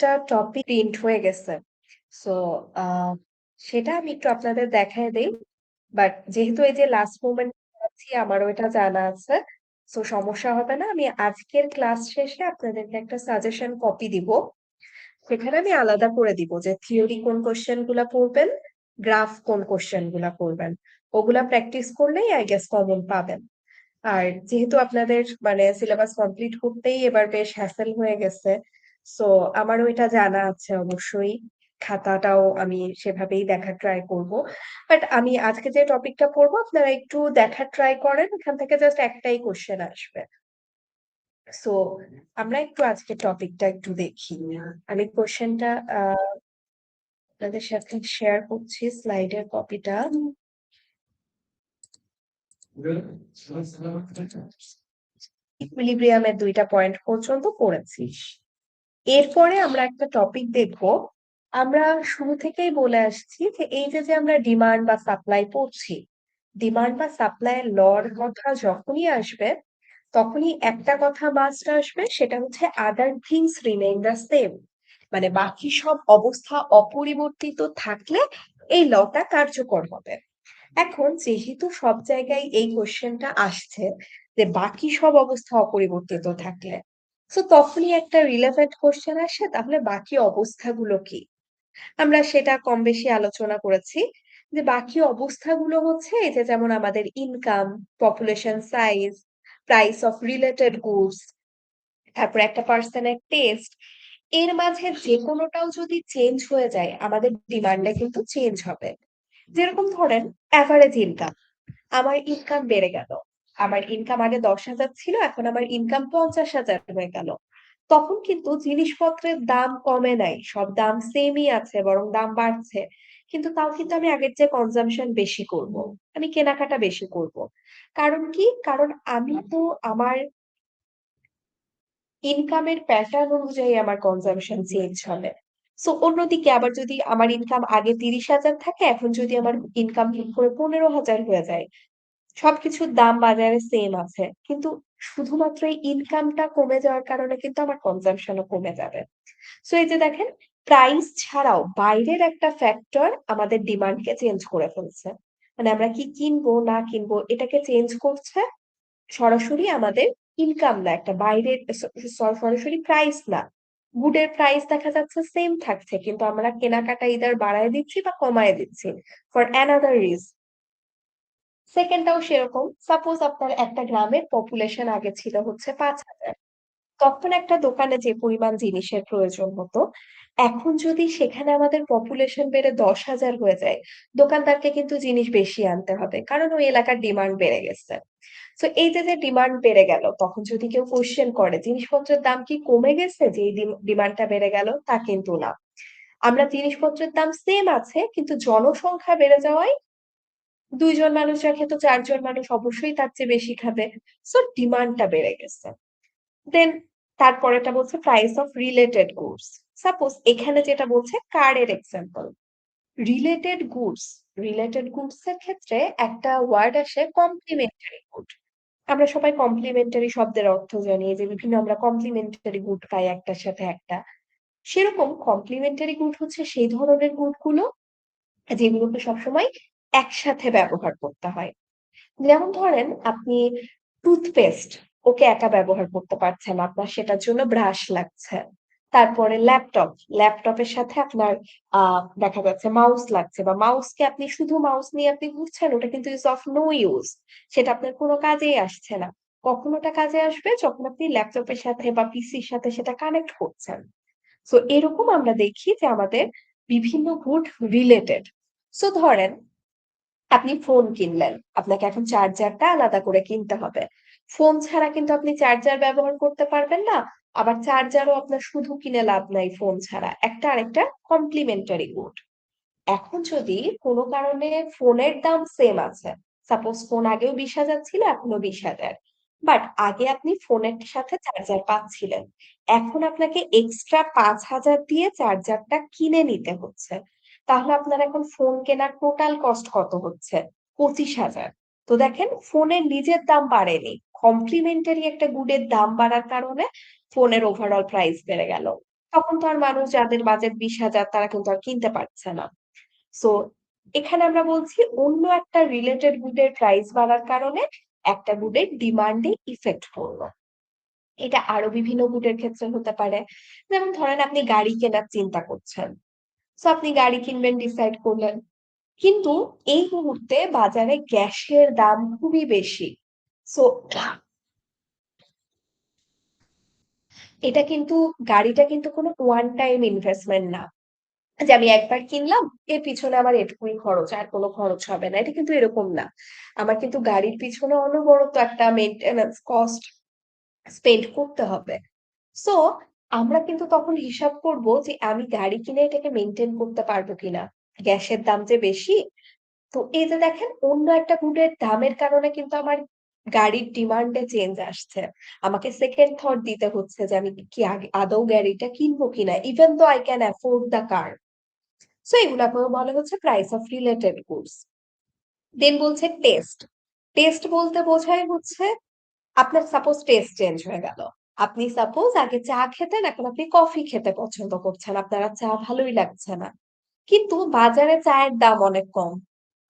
একটা topic print হয়ে গেছে। সো সেটা আমি একটু আপনাদের দেখায় দেই। বাট যেহেতু এই যে লাস্ট মোমেন্ট আছি আমারও এটা জানা আছে। সো সমস্যা হবে না। আমি আজকের ক্লাস শেষে আপনাদেরকে একটা সাজেশন কপি দিব। সেখানে আমি আলাদা করে দিব যে থিওরি কোন কোশ্চেন গুলা পড়বেন, গ্রাফ কোন কোশ্চেন গুলা পড়বেন। ওগুলা প্র্যাকটিস করলেই আই গেস কমন পাবেন। আর যেহেতু আপনাদের মানে সিলেবাস কমপ্লিট করতেই এবার বেশ হ্যাসেল হয়ে গেছে, সো আমারও এটা জানা আছে অবশ্যই। খাতাটাও আমি সেভাবেই দেখার ট্রাই করব। বাট আমি আজকে যে টপিকটা পড়বো আপনারা একটু দেখার ট্রাই করেন, এখান থেকে জাস্ট একটাই কোশ্চেন আসবে। সো আমরা একটু আজকে টপিকটা একটু দেখি। আমি কোশ্চেনটা আপনাদের সাথে শেয়ার করছি, স্লাইডের কপিটা। ইকুইলিব্রিয়ামের দুইটা পয়েন্ট পর্যন্ত পড়েছিস। এরপরে আমরা একটা টপিক দেখবো। আমরা শুরু থেকেই বলে আসছি যে এই যে যে আমরা ডিমান্ড বা সাপ্লাই পড়ছি, ডিমান্ড বা সাপ্লাই লর কথা যখনই আসবে তখনই একটা কথা মাস্ট আসবে, সেটা হচ্ছে আদার থিংস রিমেইন দ্য সেম। মানে বাকি সব অবস্থা অপরিবর্তিত থাকলে এই লটা কার্যকর হবে। এখন যেহেতু সব জায়গায় এই কোশ্চেনটা আসছে যে বাকি সব অবস্থা অপরিবর্তিত থাকলে, তো তখনই একটা রিলেভেন্ট কোশ্চেন আসে, তাহলে বাকি অবস্থাগুলো কি? আমরা সেটা কম বেশি আলোচনা করেছি যে বাকি অবস্থাগুলো হচ্ছে এই যে যেমন আমাদের income, population size, price of related goods, তারপর একটা পার্সনের টেস্ট, এর মাঝে যে কোনোটাও যদি চেঞ্জ হয়ে যায় আমাদের ডিমান্ডে কিন্তু চেঞ্জ হবে। যেরকম ধরেন অ্যাভারেজ ইনকাম, আমার ইনকাম বেড়ে গেল। আমার ইনকাম আগে 10,000 ছিল, এখন আমার ইনকাম 50,000 হয়ে গেল। তখন কিন্তু জিনিসপত্রের দাম কমে নাই, সব দাম সেমই আছে, বরং দাম বাড়ছে। কিন্তু তাও কিন্তু আমি আগের চেয়ে কনজাম্পশন বেশি করব, আমি কেনাকাটা বেশি করব। কারণ কি? কারণ আমি তো আমার ইনকামের প্যাটার্ন অনুযায়ী আমার কনজাম্পশন চেঞ্জ হবে। সো অন্যদিকে আবার যদি আমার ইনকাম আগে 30,000 থাকে, এখন যদি আমার ইনকাম করে 15,000 হয়ে যায়, সবকিছুর দাম বাজারে সেম আছে, কিন্তু শুধুমাত্র এই ইনকামটা কমে যাওয়ার কারণে কিন্তু আমার কনজাম্পশনও কমে যাবে। সো এই যে দেখেন, প্রাইস ছাড়াও বাইরের একটা ফ্যাক্টর আমাদের ডিমান্ডকে চেঞ্জ করে ফেলছে। মানে আমরা কি কিনবো না কিনবো এটাকে চেঞ্জ করছে সরাসরি আমাদের ইনকাম না, একটা বাইরের সরাসরি প্রাইস না। গুডের প্রাইস দেখা যাচ্ছে সেম থাকছে, কিন্তু আমরা কেনাকাটা ইদার বাড়ায় দিচ্ছি বা কমায় দিচ্ছি ফর অ্যানাদার রিজন। সেকেন্ডটাও সেরকম, সাপোজ আপনার একটা গ্রামের পপুলেশন আগে ছিল হচ্ছে 5,000, তখন একটা দোকানে যে পরিমাণ জিনিসের প্রয়োজন হতো, এখন যদি সেখানে আমাদের পপুলেশন বেড়ে 10,000 হয়ে যায়, দোকানদারকে কিন্তু জিনিস বেশি আনতে হবে, কারণ ওই এলাকার ডিমান্ড বেড়ে গেছে। তো এই যে যে ডিমান্ড বেড়ে গেল, তখন যদি কেউ কোশ্চেন করে জিনিসপত্রের দাম কি কমে গেছে যে এই ডিমান্ডটা বেড়ে গেল, তা কিন্তু না। আমরা জিনিসপত্রের দাম সেম আছে, কিন্তু জনসংখ্যা বেড়ে যাওয়ায় 2 জন মানুষ রাখে তো 4 জন মানুষ অবশ্যই তার চেয়ে বেশি খাবে। সো ডিমান্ডটা বেড়ে গেছে। দেন তারপরেটা বলছে price of related goods. Suppose এখানে যেটা বলছে কারের example, related goods. Related goods এর ক্ষেত্রে একটা ওয়ার্ড আসে কমপ্লিমেন্টারি গুড। আমরা সবাই কমপ্লিমেন্টারি শব্দের অর্থ জানি, যে বিভিন্ন আমরা কমপ্লিমেন্টারি গুড পাই একটার সাথে একটা। সেরকম কমপ্লিমেন্টারি গুড হচ্ছে সেই ধরনের গুড গুলো যেগুলোকে সবসময় একসাথে ব্যবহার করতে হয়। যেমন ধরেন আপনি টুথপেস্ট, ওকে একা ব্যবহার করতে পারছেন, আপনার সেটার জন্য ব্রাশ লাগছে। তারপরে ল্যাপটপ, ল্যাপটপের সাথে আপনার দেখা যাচ্ছে মাউস লাগছে, বা মাউসকে আপনি শুধু মাউস নিয়ে আপনি ঘুরছেন, ওটা কিন্তু ইজ অফ নো ইউজ, সেটা আপনার কোনো কাজেই আসছে না। কখন ওটা কাজে আসবে? যখন আপনি ল্যাপটপের সাথে বা পিসির সাথে সেটা কানেক্ট করছেন। সো এরকম আমরা দেখি যে আমাদের বিভিন্ন গুড রিলেটেড। সো ধরেন আপনি ফোন কিনলেন, আপনাকে এখন চার্জারটা আলাদা করে কিনতে হবে। ফোন ছাড়া কিন্তু আপনি চার্জার ব্যবহার করতে পারবেন না, আবার চার্জারও আপনার শুধু কিনে লাভ নাই ফোন ছাড়া, একটা আরেকটা কমপ্লিমেন্টারি গুড। এখন যদি কোনো কারণে ফোনের দাম সেম আছে, সাপোজ ফোন আগেও 20,000 ছিল, এখনো 20,000, বাট আগে আপনি ফোনের সাথে চার্জার পাচ্ছিলেন, এখন আপনাকে এক্সট্রা 5,000 দিয়ে চার্জারটা কিনে নিতে হচ্ছে। তাহলে আপনার এখন ফোন কেনার টোটাল কস্ট কত হচ্ছে? 25,000। তো দেখেন ফোনের নিজের দাম বাড়েনি, কমপ্লিমেন্টারি একটা গুডের দাম বাড়ার কারণে ফোনের ওভারঅল প্রাইস বেড়ে গেল। তখন তো আর মানুষ যাদের বাজেট ২০,০০০ তারা কিন্তু আর কিনতে পারছে না। সো এখানে আমরা বলছি অন্য একটা রিলেটেড গুডের প্রাইস বাড়ার কারণে একটা গুডের ডিমান্ডে ইফেক্ট পড়ল। এটা আরো বিভিন্ন গুডের ক্ষেত্রে হতে পারে। যেমন ধরেন আপনি গাড়ি কেনার চিন্তা করছেন। সো আপনি গাড়ি কিনবেন ডিসাইড করলেন। কিন্তু এই মুহূর্তে বাজারে গ্যাসের দাম খুবই বেশি। সো এটা কিন্তু গাড়িটা কিন্তু কোনো ওয়ান টাইম ইনভেস্টমেন্ট না। যে আমি একবার কিনলাম, এর পিছনে আমার এটুকুই খরচ, আর কোনো খরচ হবে না। এটা কিন্তু এরকম না। আমার কিন্তু গাড়ির পিছনে অনবরত একটা মেইনটেন্যান্স কস্ট স্পেন্ড করতে হবে। সো আমরা কিন্তু তখন হিসাব করব যে আমি গাড়ি কিনে এটাকে মেইনটেইন করতে পারবো কিনা। গ্যাসের দাম যে বেশি, তো এই যে দেখেন অন্য একটা গুডের দামের কারণে কিন্তু আমার গাড়ির ডিমান্ডে চেঞ্জ আসছে। আমাকে সেকেন্ড থট দিতে হচ্ছে যে আমি কি আগে আদৌ গাড়িটা কিনবো কিনা, even though I can afford the car. So এগুলাকেও বলা হচ্ছে price of related goods. Then বলছে টেস্ট। টেস্ট বলতে বোঝায় হচ্ছে আপনার সাপোজ টেস্ট চেঞ্জ হয়ে গেল। আপনি সাপোজ আগে চা খেতেন, এখন আপনি কফি খেতে পছন্দ করছেন। আপনার আর চা ভালোই লাগছে না। কিন্তু বাজারে চায়ের দাম অনেক কম।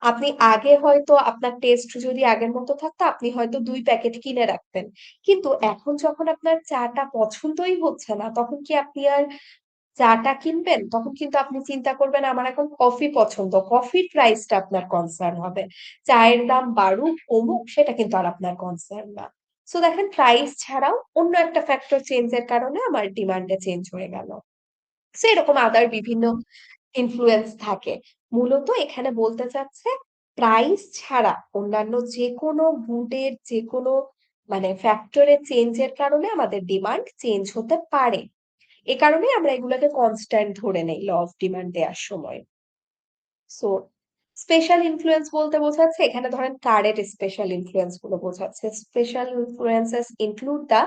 আপনি আগে হয়তো আপনার টেস্ট যদি আগের মতো থাকতো, আপনি হয়তো ২ প্যাকেট কিনে রাখতেন। কিন্তু এখন যখন আপনার চাটা পছন্দই হচ্ছে না, তখন কি আপনি আর চাটা কিনবেন? তখন কিন্তু আপনি চিন্তা করবেন আমার এখন কফি পছন্দ। কফির প্রাইসটা আপনার কনসার্ন হবে। চায়ের দাম বাড়ুক, কমুক সেটা কিন্তু আর আপনার কনসার্ন না। সো দেখেন প্রাইস ছাড়াও অন্য একটা ফ্যাক্টর চেঞ্জ এর কারণে আমার ডিমান্ডে চেঞ্জ হয়ে গেল। সো এরকম আদার বিভিন্ন ইনফ্লুয়েন্স থাকে। মূলত এখানে বলতে চাচ্ছে প্রাইস ছাড়া অন্যান্য যেকোনো গুডের যেকোনো মানে ফ্যাক্টরের চেঞ্জ এর কারণে আমাদের ডিমান্ড চেঞ্জ হতে পারে। এ কারণেই আমরা এগুলোকে কনস্ট্যান্ট ধরে নেই ল অফ ডিমান্ড দেওয়ার সময়। সো স্পেশাল ইনফ্লুয়েন্স বলতে বোঝাচ্ছে এখানে ধরেন কারের স্পেশাল ইনফ্লুয়েন্স গুলো বোঝাচ্ছে। Special influences include the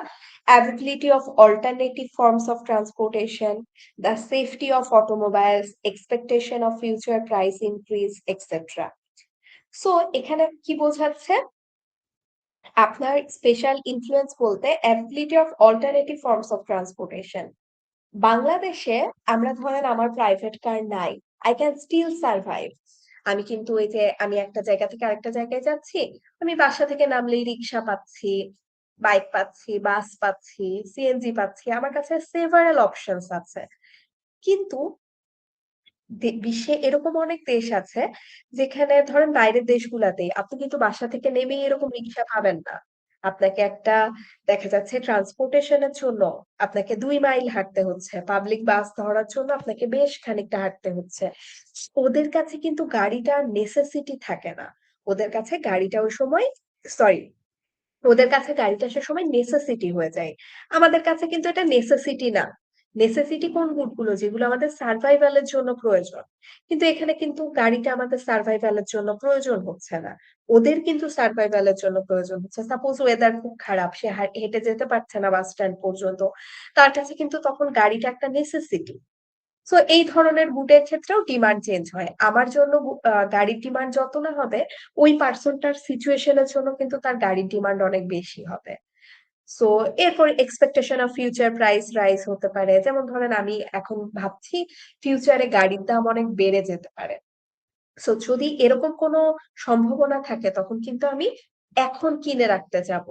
availability of alternative forms of transportation, the safety of automobiles, expectation of future price increase, etc. So এখানে কি বোঝাচ্ছে আপনার স্পেশাল ইনফ্লুয়েন্স বলতে availability of alternative forms of transportation। বাংলাদেশে আমরা ধরেন আমার প্রাইভেট কার নাই, আই ক্যান স্টিল সার্ভাইভ। আমি কিন্তু এই যে আমি একটা জায়গা থেকে আরেকটা জায়গায় যাচ্ছি, আমি বাসা থেকে নামলেই রিক্সা পাচ্ছি, বাইক পাচ্ছি, বাস পাচ্ছি, সিএনজি পাচ্ছি, আমার কাছে সেভারাল অপশনস আছে। কিন্তু বিশ্বে এরকম অনেক দেশ আছে যেখানে ধরেন বাইরের দেশগুলাতেই আপনি কিন্তু বাসা থেকে নেমেই এরকম রিক্সা পাবেন না। আপনাকে একটা দেখা যাচ্ছে ট্রান্সপোর্টেশনের জন্য আপনাকে ২ মাইল হাঁটতে হচ্ছে, পাবলিক বাস ধরার জন্য আপনাকে বেশ খানিকটা হাঁটতে হচ্ছে। ওদের কাছে কিন্তু গাড়িটা নেসেসিটি থাকে না। ওদের কাছে গাড়িটা ওই সময় সরি ওদের কাছে গাড়িটা সে সময় নেসেসিটি হয়ে যায়। আমাদের কাছে কিন্তু এটা নেসেসিটি না। নেসেসিটি কোন গুডগুলো যেগুলো আমাদের সার্ভাইভাল এর জন্য প্রয়োজন। কিন্তু এখানে কিন্তু গাড়িটা আমাদের সার্ভাইভাল এর জন্য প্রয়োজন হচ্ছে না। ওদের কিন্তু সার্ভাইভাল এর জন্য প্রয়োজন হচ্ছে। সাপোজ ওয়েদার খুব খারাপ, সে হেঁটে যেতে পারছে না বাস স্ট্যান্ড পর্যন্ত। তার কাছে কিন্তু তখন গাড়িটা একটা নেসেসিটি। সো এই ধরনের গুডের ক্ষেত্রেও ডিমান্ড চেঞ্জ হয়। আমার জন্য গাড়ির ডিমান্ড যত না হবে, ওই পার্সনটার সিচুয়েশনের জন্য কিন্তু তার গাড়ির ডিমান্ড অনেক বেশি হবে। সো এরপর expectation of future price rise হতে পারে। যেমন ধরেন আমি এখন ভাবছি ফিউচারে গাড়ির দাম অনেক বেড়ে যেতে পারে। সো যদি এরকম কোনো সম্ভাবনা থাকে তখন কিন্তু আমি এখন কিনে রাখতে যাব।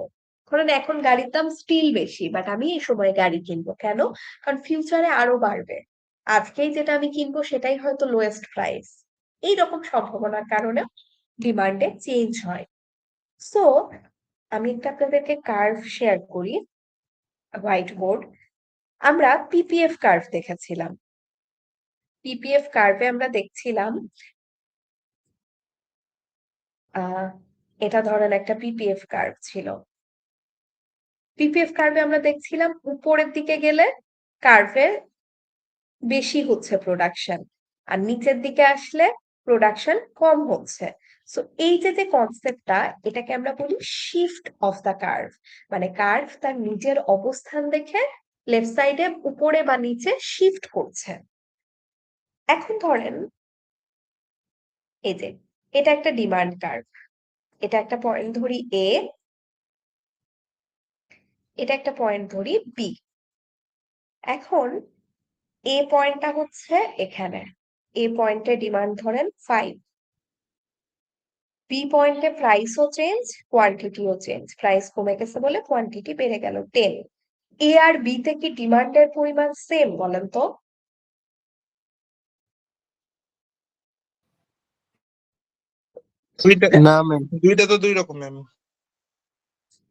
ধরেন এখন গাড়ির দাম স্টিল বেশি, বাট আমি এই সময় গাড়ি কিনবো কেন? কারণ ফিউচারে আরো বাড়বে। আজকেই যেটা আমি কিনবো সেটাই হয়তো লোয়েস্ট প্রাইস। এইরকম সম্ভাবনার কারণে ডিমান্ডে চেঞ্জ হয়। সো আমি একটা আপনাদেরকে কার্ভ শেয়ার করি, হোয়াইট বোর্ড। আমরা পিপিএফ কার্ভ দেখেছিলাম। পিপিএফ কার্ভে আমরা দেখছিলাম আহ এটা ধরেন একটা পিপিএফ কার্ভ ছিল। পিপিএফ কার্ভে আমরা দেখছিলাম উপরের দিকে গেলে কার্ভে বেশি হচ্ছে প্রোডাকশন, আর নিচের দিকে আসলে প্রোডাকশন কম হচ্ছে। সো এই যে যে কনসেপ্টটা, এটাকে আমরা বলি শিফট অফ দ্য কার্ভ। মানে কার্ভ তার নিজের অবস্থান দেখে লেফট সাইডে উপরে বা নিচে শিফট করছে। এখন ধরেন এই যে এটা একটা ডিমান্ড কার্ভ, এটা একটা পয়েন্ট ধরি এ, এটা একটা পয়েন্ট ধরি বি। এখন এ পয়েন্টটা হচ্ছে এখানে, এ পয়েন্টে ডিমান্ড ধরেন 5, বি পয়েন্টে প্রাইসও চেঞ্জ, কোয়ান্টিটিও চেঞ্জ, প্রাইস কমে গেছে বলে কোয়ান্টিটি বেড়ে গেল 10। এ আর বি তে কি ডিমান্ডের পরিমাণ সেম বলেন তো? না ম্যাম, দুইটা তো দুই রকম ম্যাম।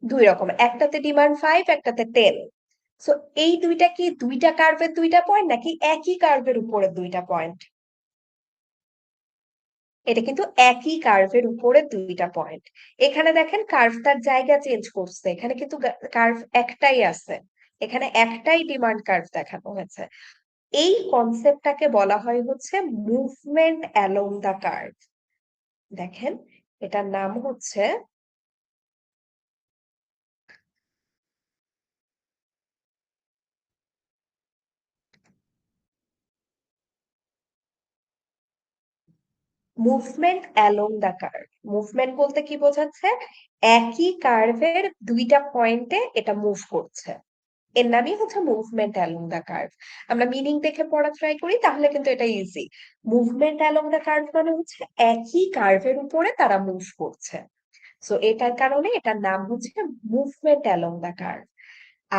দুই রকম, একটাতে ডিমান্ড 5, একটাতে 10। সো এই দুইটা কি দুইটা কার্ভের দুইটা পয়েন্ট নাকি একই কার্ভের উপরে দুইটা পয়েন্ট? এটা কিন্তু একই কার্ভের উপরে দুইটা পয়েন্ট। এখানে দেখেন কার্ভটার জায়গা চেঞ্জ করছে, এখানে কিন্তু কার্ভ একটাই আছে, এখানে একটাই ডিমান্ড কার্ভ দেখানো হয়েছে। এই কনসেপ্টটাকে বলা হয় হচ্ছে মুভমেন্ট অ্যালং দা কার্ভ। দেখেন এটার নাম হচ্ছে মুভমেন্ট অ্যালং দা কার্ভ। মুভমেন্ট বলতে কি বোঝাচ্ছে? একই কার্ভের দুইটা পয়েন্টে এটা মুভ করছে, এর নামই হচ্ছে মুভমেন্ট অ্যালং দা কার্ভ। আমরা মিনিং দেখে পড়া ট্রাই করি তাহলে কিন্তু এটা ইজি। মুভমেন্ট অ্যালং দা কার্ভ মানে হচ্ছে একই কার্ভের উপরে তারা মুভ করছে। সো এটার কারণে এটার নাম হচ্ছে মুভমেন্ট অ্যালং দা কার্ভ।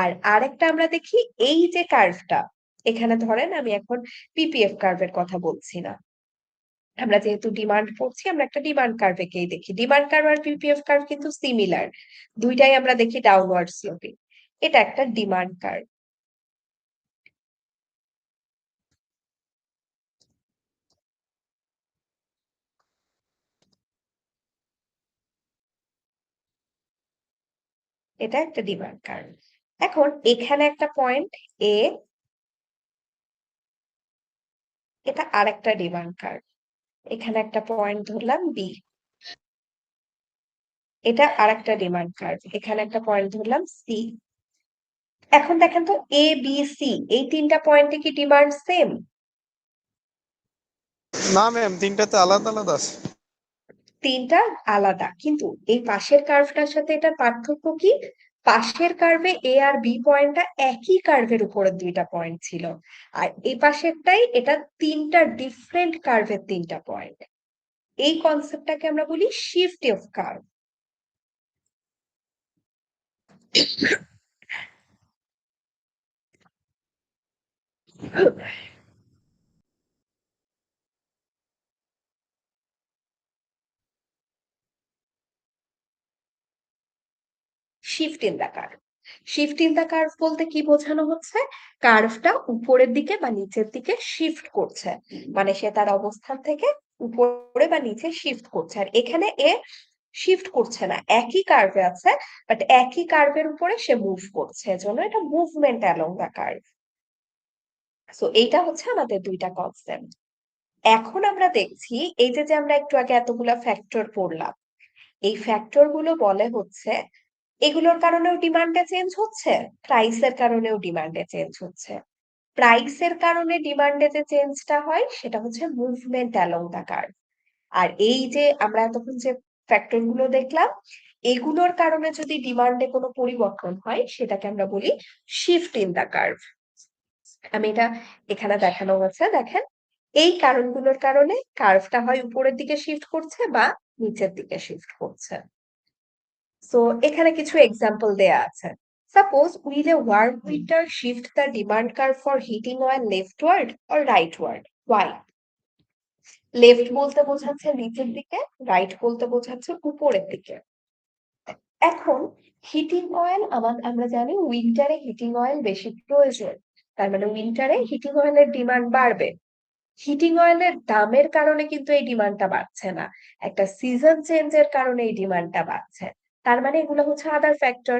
আর আরেকটা আমরা দেখি, এই যে কার্ভটা, এখানে ধরেন আমি এখন পিপিএফ কার্ভের কথা বলছি না, আমরা যেহেতু ডিমান্ড পড়ছি আমরা একটা ডিমান্ড কার্ভেকেই দেখি। ডিমান্ড কার্ভ আর পিপিএফ কার্ভ কিন্তু সিমিলার, দুইটাই আমরা দেখি ডাউনওয়ার্ড স্লোপিং। এটা একটা ডিমান্ড কার্ভ। এটা একটা ডিমান্ড কার্ভ। এখন এখানে একটা পয়েন্ট এ, এটা আরেকটা ডিমান্ড কার্ভ। এখানে একটা পয়েন্ট ধরলাম বি, এটা আরেকটা ডিমান্ড কার্ভ। এখানে একটা পয়েন্ট ধরলাম সি। এখন দেখেন তো এ বি সি এই তিনটা পয়েন্টে কি ডিমান্ড সেম? না ম্যাম, তিনটাতে আলাদা আলাদা আছে। তিনটা আলাদা, কিন্তু এই পাশের কার্ভটার সাথে এটার পার্থক্য কি? পাশের কার্ভে এ আর বি পয়েন্টটা একই কার্ভের উপরে দুইটা পয়েন্ট ছিল, আর এই পাশেরটাই এটা তিনটা ডিফারেন্ট কার্ভের তিনটা পয়েন্ট। এই কনসেপ্টটাকে আমরা বলি shift of curve. Shift in the curve. Shift in the curve বলতে কি বোঝানো হচ্ছে? কার্ভটা উপরের দিকে বা নিচের দিকে শিফট করছে, মানে সে তার অবস্থান থেকে উপরে বা নিচে শিফট করছে। আর এখানে এ শিফট করছে না, একই কার্ভে আছে, বাট একই কার্ভের উপরে সে মুভ করছে, এজন্য এটা মুভমেন্ট অ্যালং দা কার্ভ। সো এইটা হচ্ছে আমাদের দুইটা কনসেপ্ট। এখন আমরা দেখছি এই যে যে আমরা একটু আগে এতগুলা ফ্যাক্টর পড়লাম, এই ফ্যাক্টর গুলো বলে হচ্ছে এগুলোর কারণেও ডিমান্ডে চেঞ্জ হচ্ছে, প্রাইসের কারণেও ডিমান্ডে চেঞ্জ হচ্ছে। প্রাইসের কারণে ডিমান্ডে যে চেঞ্জটা হয় সেটা হচ্ছে মুভমেন্ট অ্যালং দা কার্ভ। আর এই যে আমরা এতক্ষণ যে ফ্যাক্টর গুলো দেখলাম, এগুলোর কারণে যদি ডিমান্ডে কোনো পরিবর্তন হয় সেটাকে আমরা বলি শিফট ইন দা কার্ভ। আমি এটা এখানে দেখানো হচ্ছে, দেখেন এই কারণগুলোর কারণে কার্ভটা হয় উপরের দিকে শিফট করছে বা নিচের দিকে শিফট করছে। সো এখানে কিছু এক্সাম্পল দেয়া আছে। Suppose will a warm winter shift the demand curve for heating oil leftward or rightward? Why? Left বলতে বোঝাচ্ছে নিচের দিকে, রাইট বলতে বোঝাচ্ছে উপরের দিকে। এখন হিটিং অয়েল আমরা জানি উইন্টারে হিটিং অয়েল বেশি প্রয়োজন, তার মানে উইন্টারে হিটিং অয়েলের ডিমান্ড বাড়বে। হিটিং অয়েলের দামের কারণে কিন্তু এই ডিমান্ডটা বাড়ছে না, একটা সিজন চেঞ্জের কারণে এই ডিমান্ডটা বাড়ছে। তার মানে এগুলো হচ্ছে আদার ফ্যাক্টর।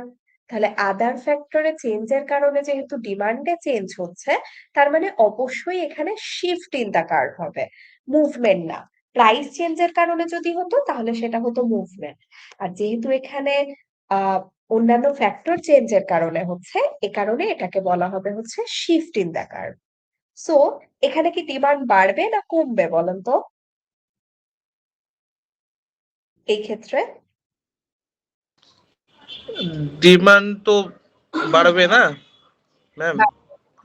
তাহলে আদার ফ্যাক্টরে চেঞ্জের কারণে যেহেতু ডিমান্ডে চেঞ্জ হচ্ছে, তার মানে অবশ্যই এখানে শিফট ইন দা কার্ভ হবে, মুভমেন্ট না। প্রাইস চেঞ্জের কারণে যদি হতো তাহলে সেটা হতো মুভমেন্ট। আর যেহেতু এখানে আহ অন্যান্য ফ্যাক্টর চেঞ্জের কারণে হচ্ছে, এ কারণে এটাকে বলা হবে হচ্ছে shift in the curve. So এখানে কি ডিমান্ড বাড়বে না কমবে বলেন তো এই ক্ষেত্রে? ডিমান্ড তো বাড়বে না ম্যাম।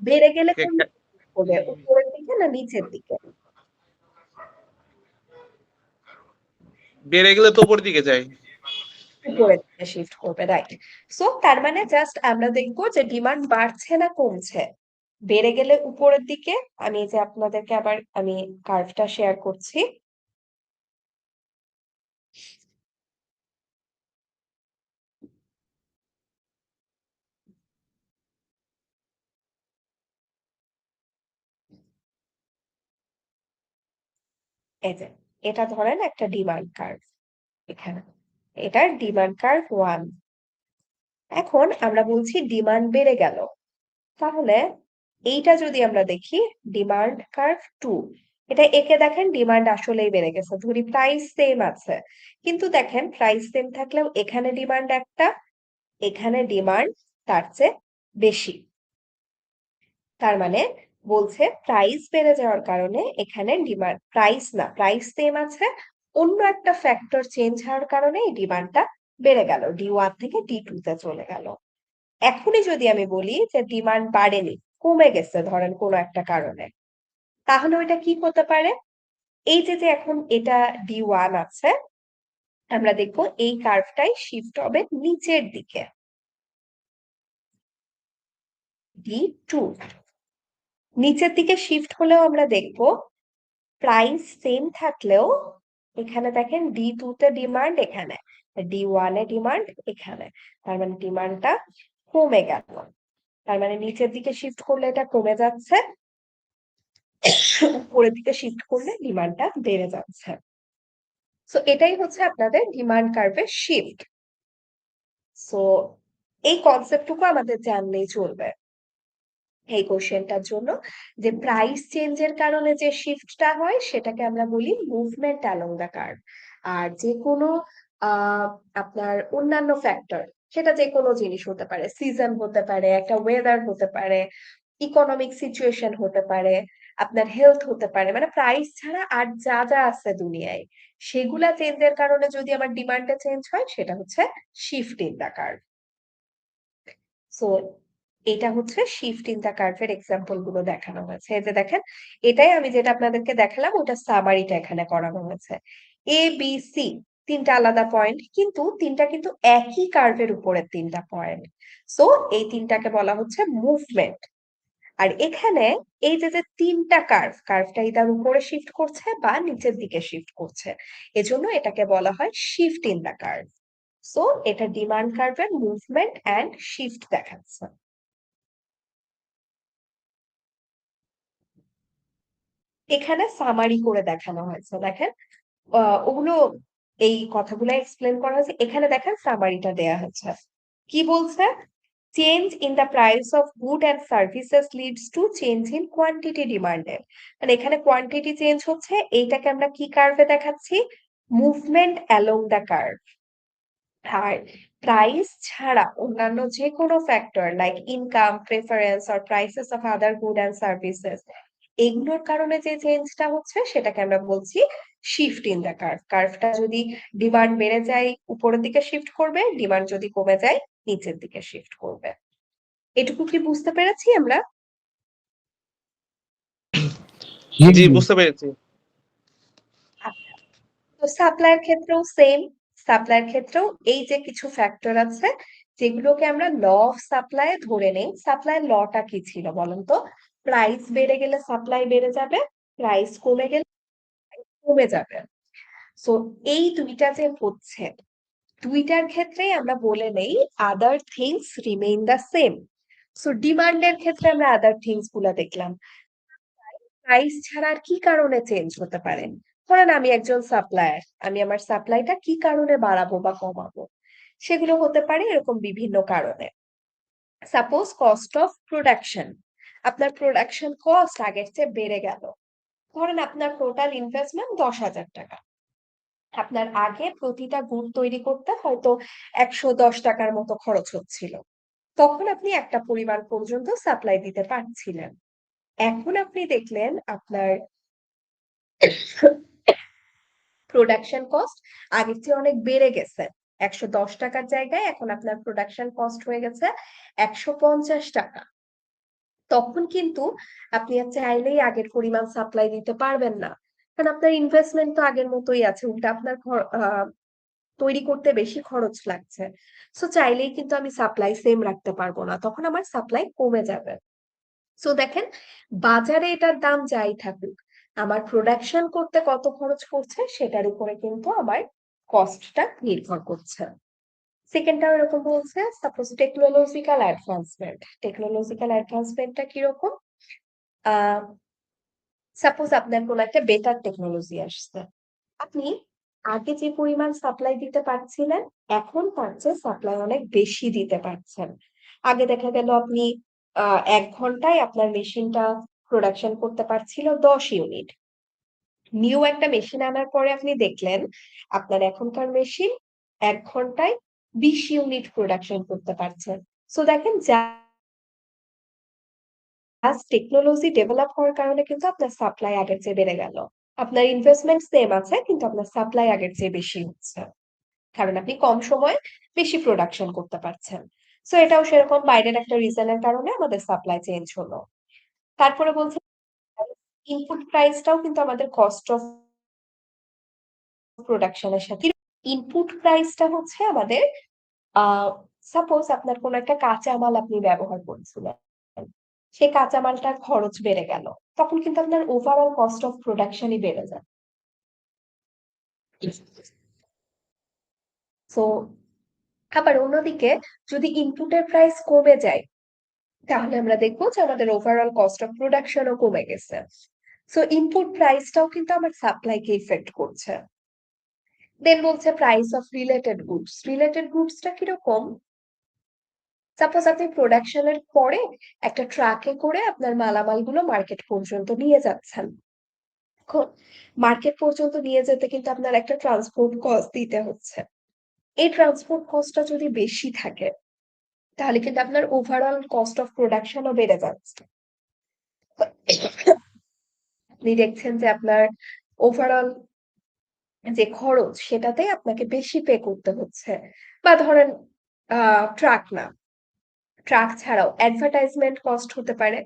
বেড়ে গেলে কমবে। করবে, উপরের দিকে না নিচের দিকে? বেড়ে গেলে তো উপর দিকে যায়। উপরের দিকে শিফট করবে, রাইট। সো তার মানে জাস্ট আমরা দেখবো যে ডিমান্ড বাড়ছে না কমছে। বেড়ে গেলে উপরের দিকে, আমি এই যে আপনাদেরকে আবার আমি কার্ভটা শেয়ার করছি। এই যে এটা ধরেন একটা ডিমান্ড কার্ভ, এখানে এটার ডিমান্ড কার্ভ 1। এখন আমরা বলছি ডিমান্ড বেড়ে গেল, তাহলে এইটা যদি আমরা দেখি ডিমান্ড কার্ভ 2, এটা একে দেখেন ডিমান্ড আসলেই বেড়ে গেছে, ধরি প্রাইস সেম আছে, কিন্তু দেখেন প্রাইস সেম থাকলেও এখানে ডিমান্ড একটা, এখানে ডিমান্ড তার চেয়ে বেশি। তার মানে বলছে প্রাইস বেড়ে যাওয়ার কারণে এখানে ডিমান্ড, প্রাইস না, প্রাইস সেম আছে, অন্য একটা ফ্যাক্টর চেঞ্জ হওয়ার কারণে এই ডিমান্ডটা বেড়ে গেল, D1 থেকে D2 তে চলে গেল। এখনই যদি আমি বলি যে ডিমান্ড বাড়েনি, কমে গেছে ধরেন কোনো একটা কারণে, তাহলে ওইটা কি হতে পারে? এই যে যে এখন এটা D1 আছে, আমরা দেখবো এই কার্ভটাই শিফট হবে নিচের দিকে, D2 নিচের দিকে শিফট হলেও আমরা দেখবো প্রাইস সেম থাকলেও এখানে দেখেন D2 তে ডিমান্ড এখানে, D1 এ ডিমান্ড এখানে, তার মানে ডিমান্ডটা কমে গেল। তার মানে নিচের দিকে শিফট করলে এটা কমে যাচ্ছে, উপরের দিকে শিফট করলে ডিমান্ডটা বেড়ে যাচ্ছে। সো এটাই হচ্ছে আপনাদের ডিমান্ড কার্ভের শিফট। সো এই কনসেপ্টটুকু আমাদের জানলেই চলবে এই কোশ্চেনটার জন্য, যে প্রাইস চেঞ্জের কারণে যে শিফটটা হয় সেটাকে আমরা বলি মুভমেন্ট অ্যালং দ্য কার্ভ। আর যে কোনো আহ আপনার অন্যান্য ফ্যাক্টর, সেটা যে কোনো জিনিস হতে পারে, সিজন হতে পারে, একটা ওয়েদার হতে পারে, ইকোনমিক সিচুয়েশন হতে পারে, আপনার হেলথ হতে পারে, মানে প্রাইস ছাড়া আর যা যা আছে দুনিয়ায় সেগুলা চেঞ্জের কারণে যদি আমার ডিমান্ডটা চেঞ্জ হয় সেটা হচ্ছে shift in the curve. So এটা হচ্ছে শিফট ইন দা কার্ভের এক্সাম্পল গুলো দেখানো হয়েছে, এই যে দেখেন এটাই আমি যেটা আপনাদেরকে দেখালাম ওটা সামারিটা এখানে করানো হয়েছে। ABC তিনটা আলাদা পয়েন্ট, কিন্তু তিনটা কিন্তু একই কার্ভের উপরে তিনটা পয়েন্ট। সো এই তিনটাকে বলা হচ্ছে মুভমেন্ট। আর এখানে এই যে যে তিনটা কার্ভ, কার্ভটা ইদার উপরে শিফট করছে বা নিচের দিকে শিফট করছে, এজন্য এটাকে বলা হয় shift in the curve. So এটা ডিমান্ড কার্ভের মুভমেন্ট এন্ড শিফট দেখাচ্ছে। এখানে সামারি করে দেখানো হয়েছে, দেখেন ওগুলো এই কথাগুলো এক্সপ্লেন করা হয়েছে, এখানে দেখেন সামারিটা দেয়া হয়েছে। কি বলছে? Change in the price of good and services leads to change in quantity demanded. মানে এখানে কোয়ান্টিটি চেঞ্জ হচ্ছে, এইটাকে আমরা কি কার্ভে দেখাচ্ছি? Movement along the curve. আর প্রাইস ছাড়া অন্যান্য যে কোনো factor like income, preference or prices of other good and services, এগুলোর কারণে যে চেঞ্জটা হচ্ছে সেটাকে আমরা বলছি শিফট ইন দ্য কার্ভ। কার্ভটা যদি ডিমান্ড বেড়ে যায় উপরের দিকে শিফট করবে, ডিমান্ড যদি কমে যায় নিচের দিকে শিফট করবে। এটুকু কি বুঝতে পেরেছি আমরা? জি, বুঝতে পেরেছি। আচ্ছা, তো সাপ্লাইয়ের ক্ষেত্রেও সেম। সাপ্লাইয়ের ক্ষেত্রেও এই যে কিছু ফ্যাক্টর আছে যেগুলোকে আমরা ল অফ সাপ্লাই ধরে নেই। সাপ্লাইয়ের লটা কি ছিল বলুন তো? প্রাইস বেড়ে গেলে সাপ্লাই বেড়ে যাবে, প্রাইস কমে গেলে কমে যাবে। সো এই দুইটা যে হচ্ছে, দুইটার ক্ষেত্রেই আমরা বলে নেই other things remain the same. So ডিমান্ডের ক্ষেত্রে আমরা আদার থিংস গুলা দেখলাম, প্রাইস ছাড়া আর কি কারণে চেঞ্জ হতে পারে? ধরেন আমি একজন সাপ্লায়ার, আমি আমার সাপ্লাইটা কি কারণে বাড়াবো বা কমাবো, সেগুলো হতে পারে এরকম বিভিন্ন কারণে। সাপোজ কস্ট অফ প্রোডাকশন, আপনার প্রোডাকশন কস্ট আগের চেয়ে বেড়ে গেল। ধরেন আপনার টোটাল ইনভেস্টমেন্ট 10,000 টাকা, আপনার আগে প্রতিটা গুড় তৈরি করতে হয়তো 110 টাকার মতো খরচ হচ্ছিল, তখন আপনি একটা পরিবার পর্যন্ত সাপ্লাই দিতে পারছিলেন। এখন আপনি দেখলেন আপনার প্রোডাকশন কস্ট আগের চেয়ে অনেক বেড়ে গেছে, 110 টাকার জায়গায় এখন আপনার প্রোডাকশন কস্ট হয়ে গেছে 150 টাকা। তখন কিন্তু আপনি আর চাইলেই আগের পরিমাণ সাপ্লাই দিতে পারবেন না। কারণ আপনার ইনভেস্টমেন্ট তো আগের মতোই আছে। উল্টা আপনার তৈরি করতে বেশি খরচ লাগছে। সো চাইলেই কিন্তু আমি সাপ্লাই সেম রাখতে পারবো না। তখন আমার সাপ্লাই কমে যাবে। সো দেখেন, বাজারে এটার দাম যাই থাকুক, আমার প্রোডাকশন করতে কত খরচ পড়ছে সেটার উপরে কিন্তু আমার কস্টটা নির্ভর করছে। সেকেন্ডটাও এরকম বলছে, সাপোজ টেকনোলজিক্যাল অ্যাডভান্সমেন্ট। টেকনোলজিক্যাল অ্যাডভান্সমেন্টটা কিরকম? আহ সাপোজ আপনার কোনো একটা বেটার টেকনোলজি আসছে, আপনি আগে যে পরিমাণ সাপ্লাই দিতে পারছিলেন, এখন তার চেয়ে সাপ্লাই অনেক বেশি দিতে পারছেন। আগে দেখা গেল আপনি 1 ঘন্টায় আপনার মেশিনটা প্রোডাকশন করতে পারছিল 10 ইউনিট। নিউ একটা মেশিন আনার পরে আপনি দেখলেন আপনার এখনকার মেশিন 1 ঘন্টায় 20 ইউনিট প্রোডাকশন করতে পারছেন। সো দেখেন, জাস্ট টেকনোলজি ডেভেলপ হওয়ার কারণে কিন্তু আপনার সাপ্লাই আগের চেয়ে বেড়ে গেল। আপনার ইনভেস্টমেন্ট সেম আছে কিন্তু আপনার সাপ্লাই আগের চেয়ে বেশি হচ্ছে, কারণ আপনি কম সময়ে বেশি প্রোডাকশন করতে পারছেন। সো এটাও সেরকম বাইরের একটা রিজনের কারণে আমাদের সাপ্লাই চেঞ্জ হলো। তারপরে বলছে ইনপুট প্রাইসটাও কিন্তু আমাদের কস্ট অফ প্রোডাকশনের সাথে। ইনপুট প্রাইসটা হচ্ছে আমাদের, আহ সাপোজ আপনার কোন একটা কাঁচামাল আপনি ব্যবহার করছিলেন, সেই কাঁচামালটার খরচ বেড়ে গেল, তখন কিন্তু আপনার ওভারঅল কস্ট অফ প্রোডাকশনই বেড়ে যায়। সো আবার অন্যদিকে যদি ইনপুটের প্রাইস কমে যায়, তাহলে আমরা দেখবো যে আমাদের ওভারঅল কস্ট অফ প্রোডাকশনও কমে গেছে। সো ইনপুট প্রাইসটাও কিন্তু আমার সাপ্লাইকে ইফেক্ট করছে। দেন বলছে price of related goods. Related গুডসটা কিরকম? সাপোজ আপনি প্রোডাকশনের পরে একটা ট্রাকে করে আপনার মালামালগুলো মার্কেট পর্যন্ত নিয়ে যাচ্ছেন। এখন মার্কেট পর্যন্ত নিয়ে যেতে কিন্তু আপনার একটা ট্রান্সপোর্ট কস্ট দিতে হচ্ছে। এই ট্রান্সপোর্ট কস্টটা যদি বেশি থাকে, তাহলে কিন্তু আপনার ওভারঅল কস্ট অফ প্রোডাকশনও বেড়ে যাচ্ছে। আপনি দেখছেন যে আপনার ওভারঅল যে খরচ সেটাতে আপনাকে বেশি পে করতে হচ্ছে। বা ধরেন ট্রাক না, ট্রাক ছাড়াও অ্যাডভার্টাইজমেন্ট কস্ট হতে পারে।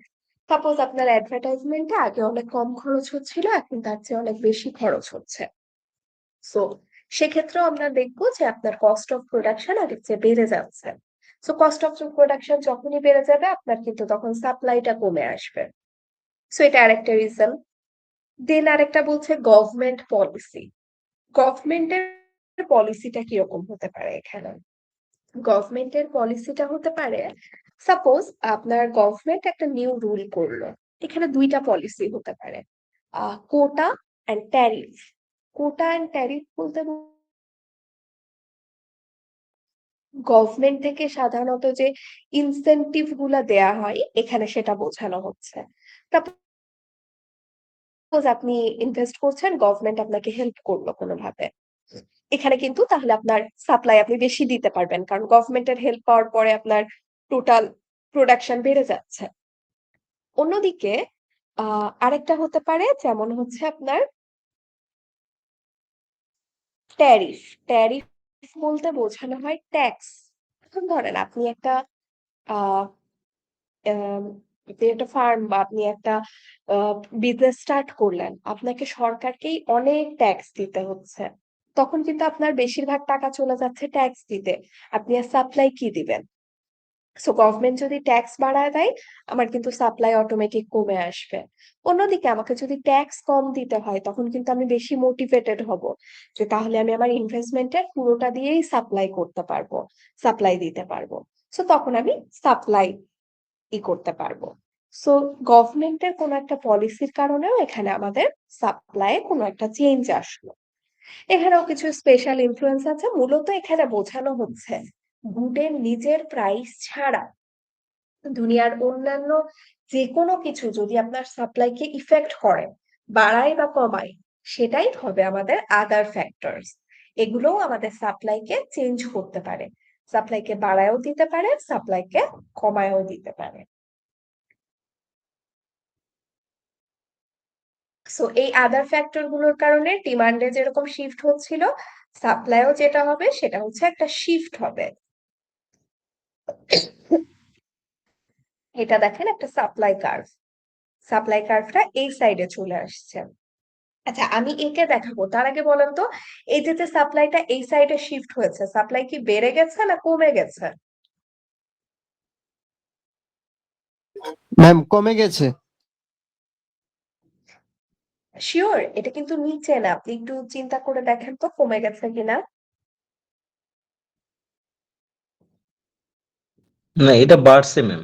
সাপোজ আপনার অ্যাডভার্টাইজমেন্টে আগে অনেক কম খরচ হচ্ছিল, এখন তার চেয়ে অনেক বেশি খরচ হচ্ছে। সো সেক্ষেত্রেও আমরা দেখবো যে আপনার কস্ট অফ প্রোডাকশন আগের চেয়ে বেড়ে যাচ্ছে। সো কস্ট অফ প্রোডাকশন যখনই বেড়ে যাবে, আপনার কিন্তু তখন সাপ্লাইটা কমে আসবে। সো এটা আরেকটা রিজন। দেন আরেকটা বলছে গভর্নমেন্ট পলিসি। গভর্নমেন্টের পলিসিটা কিরকম হতে পারে এখানে? গভর্নমেন্টের পলিসিটা হতে পারে, সাপোজ আপনার গভর্নমেন্ট একটা নিউ রুল করলো। এখানে দুইটা পলিসি হতে পারে, quota and tariff. Quota and tariff বলতে গভর্নমেন্ট থেকে সাধারণত যে ইনসেনটিভ গুলা দেয়া হয়, এখানে সেটা বোঝানো হচ্ছে। সাপোজ আপনি ইনভেস্ট করছেন, গভর্নমেন্ট আপনাকে হেল্প করলো কোনোভাবে, এখানে কিন্তু তাহলে আপনার সাপ্লাই আপনি বেশি দিতে পারবেন, কারণ গভর্নমেন্টের হেল্প পাওয়ার পরে আপনার টোটাল প্রোডাকশন বেড়ে যাচ্ছে। অন্যদিকে আরেকটা হতে পারে, যেমন হচ্ছে আপনার ট্যারিফ। ট্যারিফ বলতে বোঝানো হয় ট্যাক্স। এখন ধরেন আপনি একটা আহ আপনি একটা ফার্ম বা আপনি একটা বিজনেস স্টার্ট করলেন, আপনাকে সরকারকেই অনেক ট্যাক্স দিতে হচ্ছে। তখন কিন্তু আপনার বেশিরভাগ টাকা চলে যাচ্ছে ট্যাক্স দিতে। আপনি আর সাপ্লাই কি দিবেন? সো গভর্নমেন্ট যদি ট্যাক্স বাড়ায় দেয়, আমার কিন্তু সাপ্লাই অটোমেটিক কমে আসবে। অন্যদিকে আমাকে যদি ট্যাক্স কম দিতে হয়, তখন কিন্তু আমি বেশি মোটিভেটেড হব যে তাহলে আমি আমার ইনভেস্টমেন্টের পুরোটা দিয়েই সাপ্লাই করতে পারবো, সাপ্লাই দিতে পারবো। সো তখন আমি সাপ্লাই করতে পারবো। সো গভর্নমেন্টের কোনো একটা পলিসির কারণেও এখানে আমাদের সাপ্লাই কোনো একটা চেঞ্জ আসলো। এখানেও কিছু স্পেশাল ইনফ্লুয়েন্স আছে। মূলত এখানে বোঝানো হচ্ছে গুডের নিজের প্রাইস ছাড়া দুনিয়ার অন্যান্য যে কোনো কিছু যদি আপনার সাপ্লাইকে ইফেক্ট করে, বাড়ায় বা কমায়, সেটাই হবে আমাদের আদার ফ্যাক্টরস। এগুলোও আমাদের সাপ্লাইকে চেঞ্জ করতে পারে, সাপ্লাইকে বাড়ায়ও দিতে পারে, সাপ্লাইকে কমায়ও দিতে পারে। সো এই আদার ফ্যাক্টর গুলোর কারণে ডিমান্ডে যেরকম শিফট হচ্ছিল, সাপ্লাইও যেটা হবে সেটা হচ্ছে একটা শিফট হবে। এটা দেখেন একটা সাপ্লাই কার্ভ। সাপ্লাই কার্ভটা এই সাইডে চলে আসছে। আচ্ছা, আমি একে দেখাবো। তার আগে বলেন তো, এই যে সাপ্লাইটা এই সাইডে শিফট হয়েছে, সাপ্লাই কি বেড়ে গেছে না কমে গেছে? ম্যাম কমে গেছে। শিওর? এটা কিন্তু নিচে না, আপনি একটু চিন্তা করে দেখেন তো কমে গেছে কিনা। না, এটা বাড়ছে ম্যাম।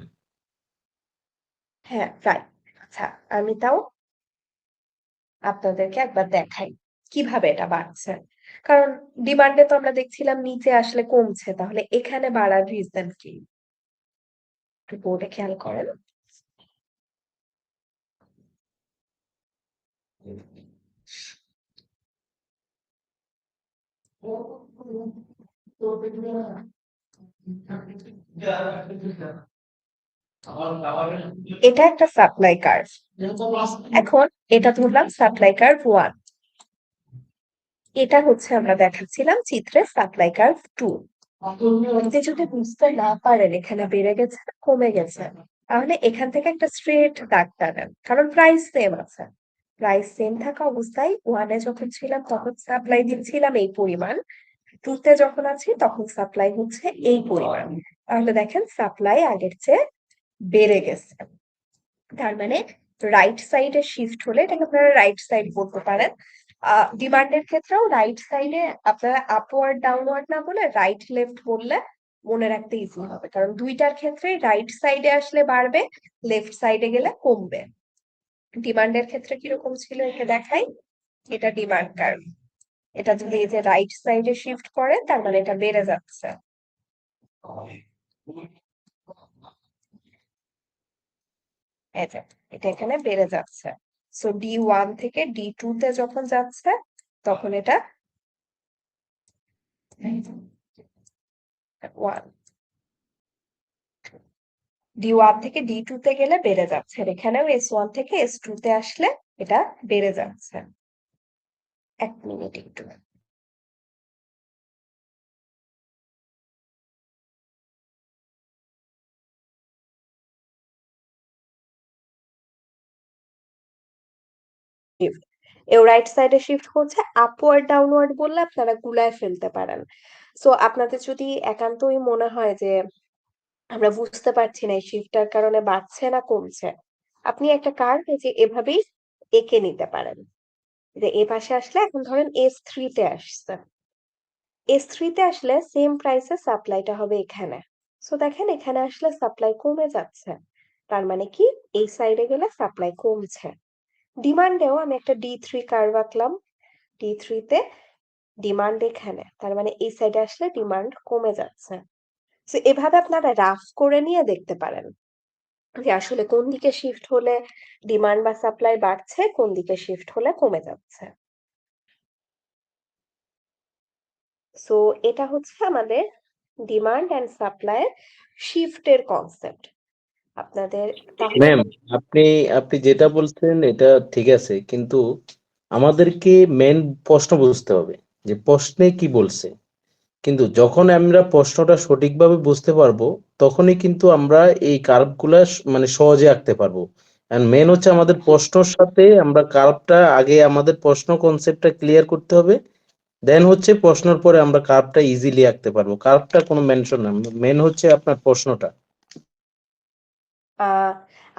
হ্যাঁ, রাইট। আচ্ছা, আমি তাও আপনাদেরকে একবার দেখাই কিভাবে এটা বাড়ছে। কারণ ডিমান্ডে তো আমরা দেখছিলাম নিচে আসলে কমছে, তাহলে এখানে বাড়ার রিজন কি? একটু বোর্ডে খেয়াল করেন। এটা একটা সাপ্লাই কার্ভ। এখন এটা ধরলাম সাপ্লাই কার্ভ 1। এটা হচ্ছে আমরা দেখাচ্ছিলাম চিত্রে সাপ্লাই কার্ভ 2। আপনি যদি বুঝতে না পারেন এখানে বেড়ে গেছে না কমে গেছে, তাহলে এখান থেকে একটা স্ট্রেট দাগ টানেন, কারণ প্রাইস সেম আছে। প্রাইস সেম থাকা অবস্থায় 1-এ যখন ছিলাম তখন সাপ্লাই দিচ্ছিলাম এই পরিমাণ, 2-তে যখন আছি তখন সাপ্লাই হচ্ছে এই পরিমাণ। তাহলে দেখেন সাপ্লাই আগের চেয়ে বেড়ে গেছে। তার মানে রাইট সাইডে শিফট হলে এটাকে আপনারা রাইট সাইড বলতে পারেন। ডিমান্ডের ক্ষেত্রেও রাইট সাইডে আপনারা আপওয়ার্ড ডাউনওয়ার্ড না বলে রাইট লেফট বললে মনে রাখতে ইজি হবে, কারণ দুইটার ক্ষেত্রে রাইট সাইডে আসলে বাড়বে, লেফট সাইডে গেলে কমবে। ডিমান্ডের ক্ষেত্রে কিরকম ছিল এটা দেখাই। এটা ডিমান্ড কার্ভ। এটা যদি এই যে রাইট সাইডে শিফট করে তার মানে এটা বেড়ে যাচ্ছে। এই যে এটা এখানে বেড়ে যাচ্ছে। সো D1 থেকে D2 তে যখন যাচ্ছে তখন এটা 1, D1 থেকে D2 তে গেলে বেড়ে যাচ্ছে। আর এখানেও S1 থেকে S2 তে আসলে এটা বেড়ে যাচ্ছে। 1 মিনিট একটু। শিফট এও রাইট সাইডে শিফট করছে, আপওয়ার্ড ডাউনওয়ার্ড বললে আপনারা গুলায় ফেলতে পারেন। সো আপনাদের যদি একান্তই মনে হয় যে আমরা বুঝতে পারছি না এই শিফটটার কারণে বাড়ছে না কমছে, আপনি একটা কার্ভ এই যে এভাবেই এঁকে নিতে পারেন। যে এ পাশে আসলে এখন ধরেন S3 তে আসছে, S3 তে আসলে সেম প্রাইসে সাপ্লাইটা হবে এখানে। সো দেখেন এখানে আসলে সাপ্লাই কমে যাচ্ছে, তার মানে কি এই সাইডে গেলে সাপ্লাই কমছে। ডিমান্ডেও আমি একটা D3 কার্ভ আঁকলাম। D3 তে ডিমান্ড এখানে, তার মানে এই সাইডে আসলে ডিমান্ড কমে যাচ্ছে। তো এভাবে আপনারা রাফ করে নিয়ে দেখতে পারেন যে আসলে কোন দিকে শিফট হলে ডিমান্ড বা সাপ্লাই বাড়ছে, কোন দিকে শিফট হলে কমে যাচ্ছে। সো এটা হচ্ছে আমাদের ডিমান্ড এন্ড সাপ্লাই শিফটের কনসেপ্ট আপনাদের। তাহলে ম্যাম, আপনি আপনি যেটা বলছেন এটা ঠিক আছে, কিন্তু আমাদেরকে মেন প্রশ্ন বুঝতে হবে যে প্রশ্নে কি বলছে। কিন্তু যখন আমরা প্রশ্নটা সঠিকভাবে বুঝতে পারবো, তখনই কিন্তু আমরা এই কার্ভগুলা মানে সহজে আঁকতে পারবো। এন্ড মেন হচ্ছে আমাদের প্রশ্নর সাথে আমরা কার্ভটা আগে আমাদের প্রশ্ন কনসেপ্টটা ক্লিয়ার করতে হবে, দেন হচ্ছে প্রশ্নের পরে আমরা কার্ভটা ইজিলি আঁকতে পারবো। কার্ভটা কোনো মেনশন না, মেন হচ্ছে আপনার প্রশ্নটা। আহ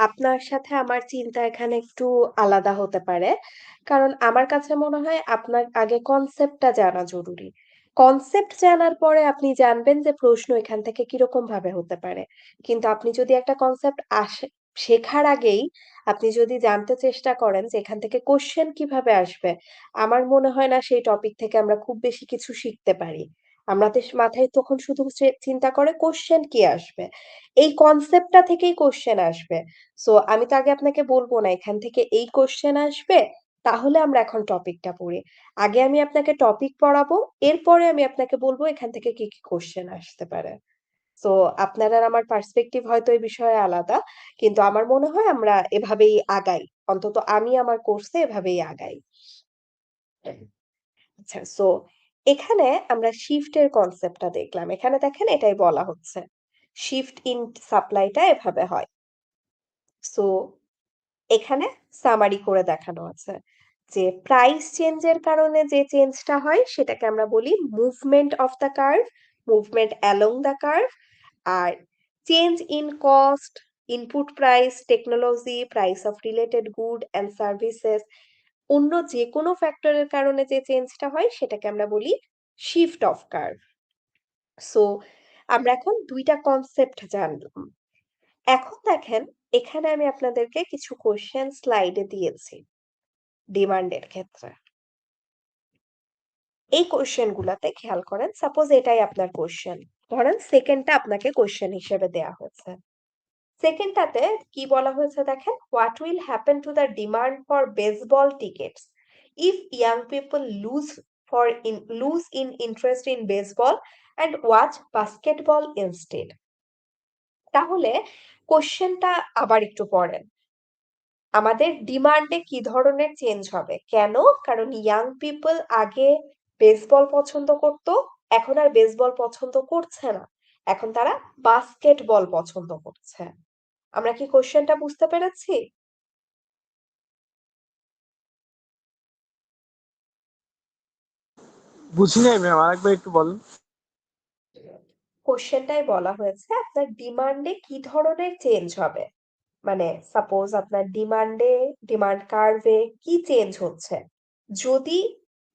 আপনার সাথে আমার চিন্তা এখানে একটু আলাদা হতে পারে, কারণ আমার কাছে মনে হয় আপনার আগে কনসেপ্টটা জানা জরুরি। কনসেপ্ট জানার পরে আপনি জানবেন যে প্রশ্ন এখান থেকে কিরকম ভাবে হতে পারে। কিন্তু আপনি যদি একটা কনসেপ্ট শেখার আগেই আপনি যদি জানতে চেষ্টা করেন যে এখান থেকে কোশ্চেন কিভাবে আসবে, আমার মনে হয় না সেই টপিক থেকে আমরা খুব বেশি কিছু শিখতে পারি। আমাদের মাথায় তখন শুধু চিন্তা করে কোশ্চেন কি আসবে, এই কনসেপ্টটা থেকেই কোশ্চেন আসবে। সো আমি তো আগে আপনাকে বলবো না এখান থেকে এই কোশ্চেন আসবে, তাহলে আমরা এখন টপিকটা পড়ি। আগে আমি আপনাকে টপিক পড়াবো, এরপরে আমি আপনাকে বলবো এখান থেকে কি কি কোশ্চেন আসতে পারে। সো আপনার আর আমার পার্সপেক্টিভ হয়তো এই বিষয়ে আলাদা, কিন্তু আমার মনে হয় আমরা এভাবেই আগাই। অন্তত আমি আমার কোর্সে এভাবেই আগাই। আচ্ছা, সো এখানে আমরা শিফটের কনসেপ্টটা দেখলাম। এখানে দেখেন এটাই বলা হচ্ছে। শিফট ইন সাপ্লাইটা এভাবে হয়। সো এখানে সামারি করে দেখানো আছে যে প্রাইস চেঞ্জের কারণে যে চেঞ্জটা হয় সেটাকে আমরা বলি movement of the curve, movement along the curve. আর change in cost, input price, technology, price of related good and services, অন্য যে কোনো ফ্যাক্টরের কারণে যে চেঞ্জটা হয় সেটাকে আমরা বলি শিফট অফ কার্ভ। সো আমরা এখন দুইটা কনসেপ্ট জানলাম। এখন দেখেন এখানে আমি আপনাদেরকে কিছু কোশ্চেন স্লাইডে দিয়েছি ডিমান্ডের ক্ষেত্রে। এই কোশ্চেন গুলাতে খেয়াল করেন, সাপোজ এটাই আপনার কোশ্চেন, ধরেন সেকেন্ডটা আপনাকে কোশ্চেন হিসেবে দেয়া হয়েছে। সেকেন্ডটাতে কি বলা হয়েছে দেখেন, what will happen to the demand for baseball tickets if young people lose in interest in baseball and watch basketball instead. তাহলে কোশ্চেনটা আবার একটু পড়েন, আমাদের ডিমান্ডে কি ধরনের চেঞ্জ হবে, কেন? কারণ ইয়াং পিপল আগে বেসবল পছন্দ করত, এখন আর বেসবল পছন্দ করছে না, এখন তারা বাস্কেটবল পছন্দ করছে। আমরা কি কোশ্চেনটা বুঝতে পেরেছি? বুঝি নাই ম্যাম, আরেকবার একটু বলেন। কোশ্চেনটাই বলা হয়েছে আপনার ডিমান্ডে কি ধরনের চেঞ্জ হবে, মানে সাপোজ আপনার ডিমান্ড কার্ভে কি চেঞ্জ হচ্ছে যদি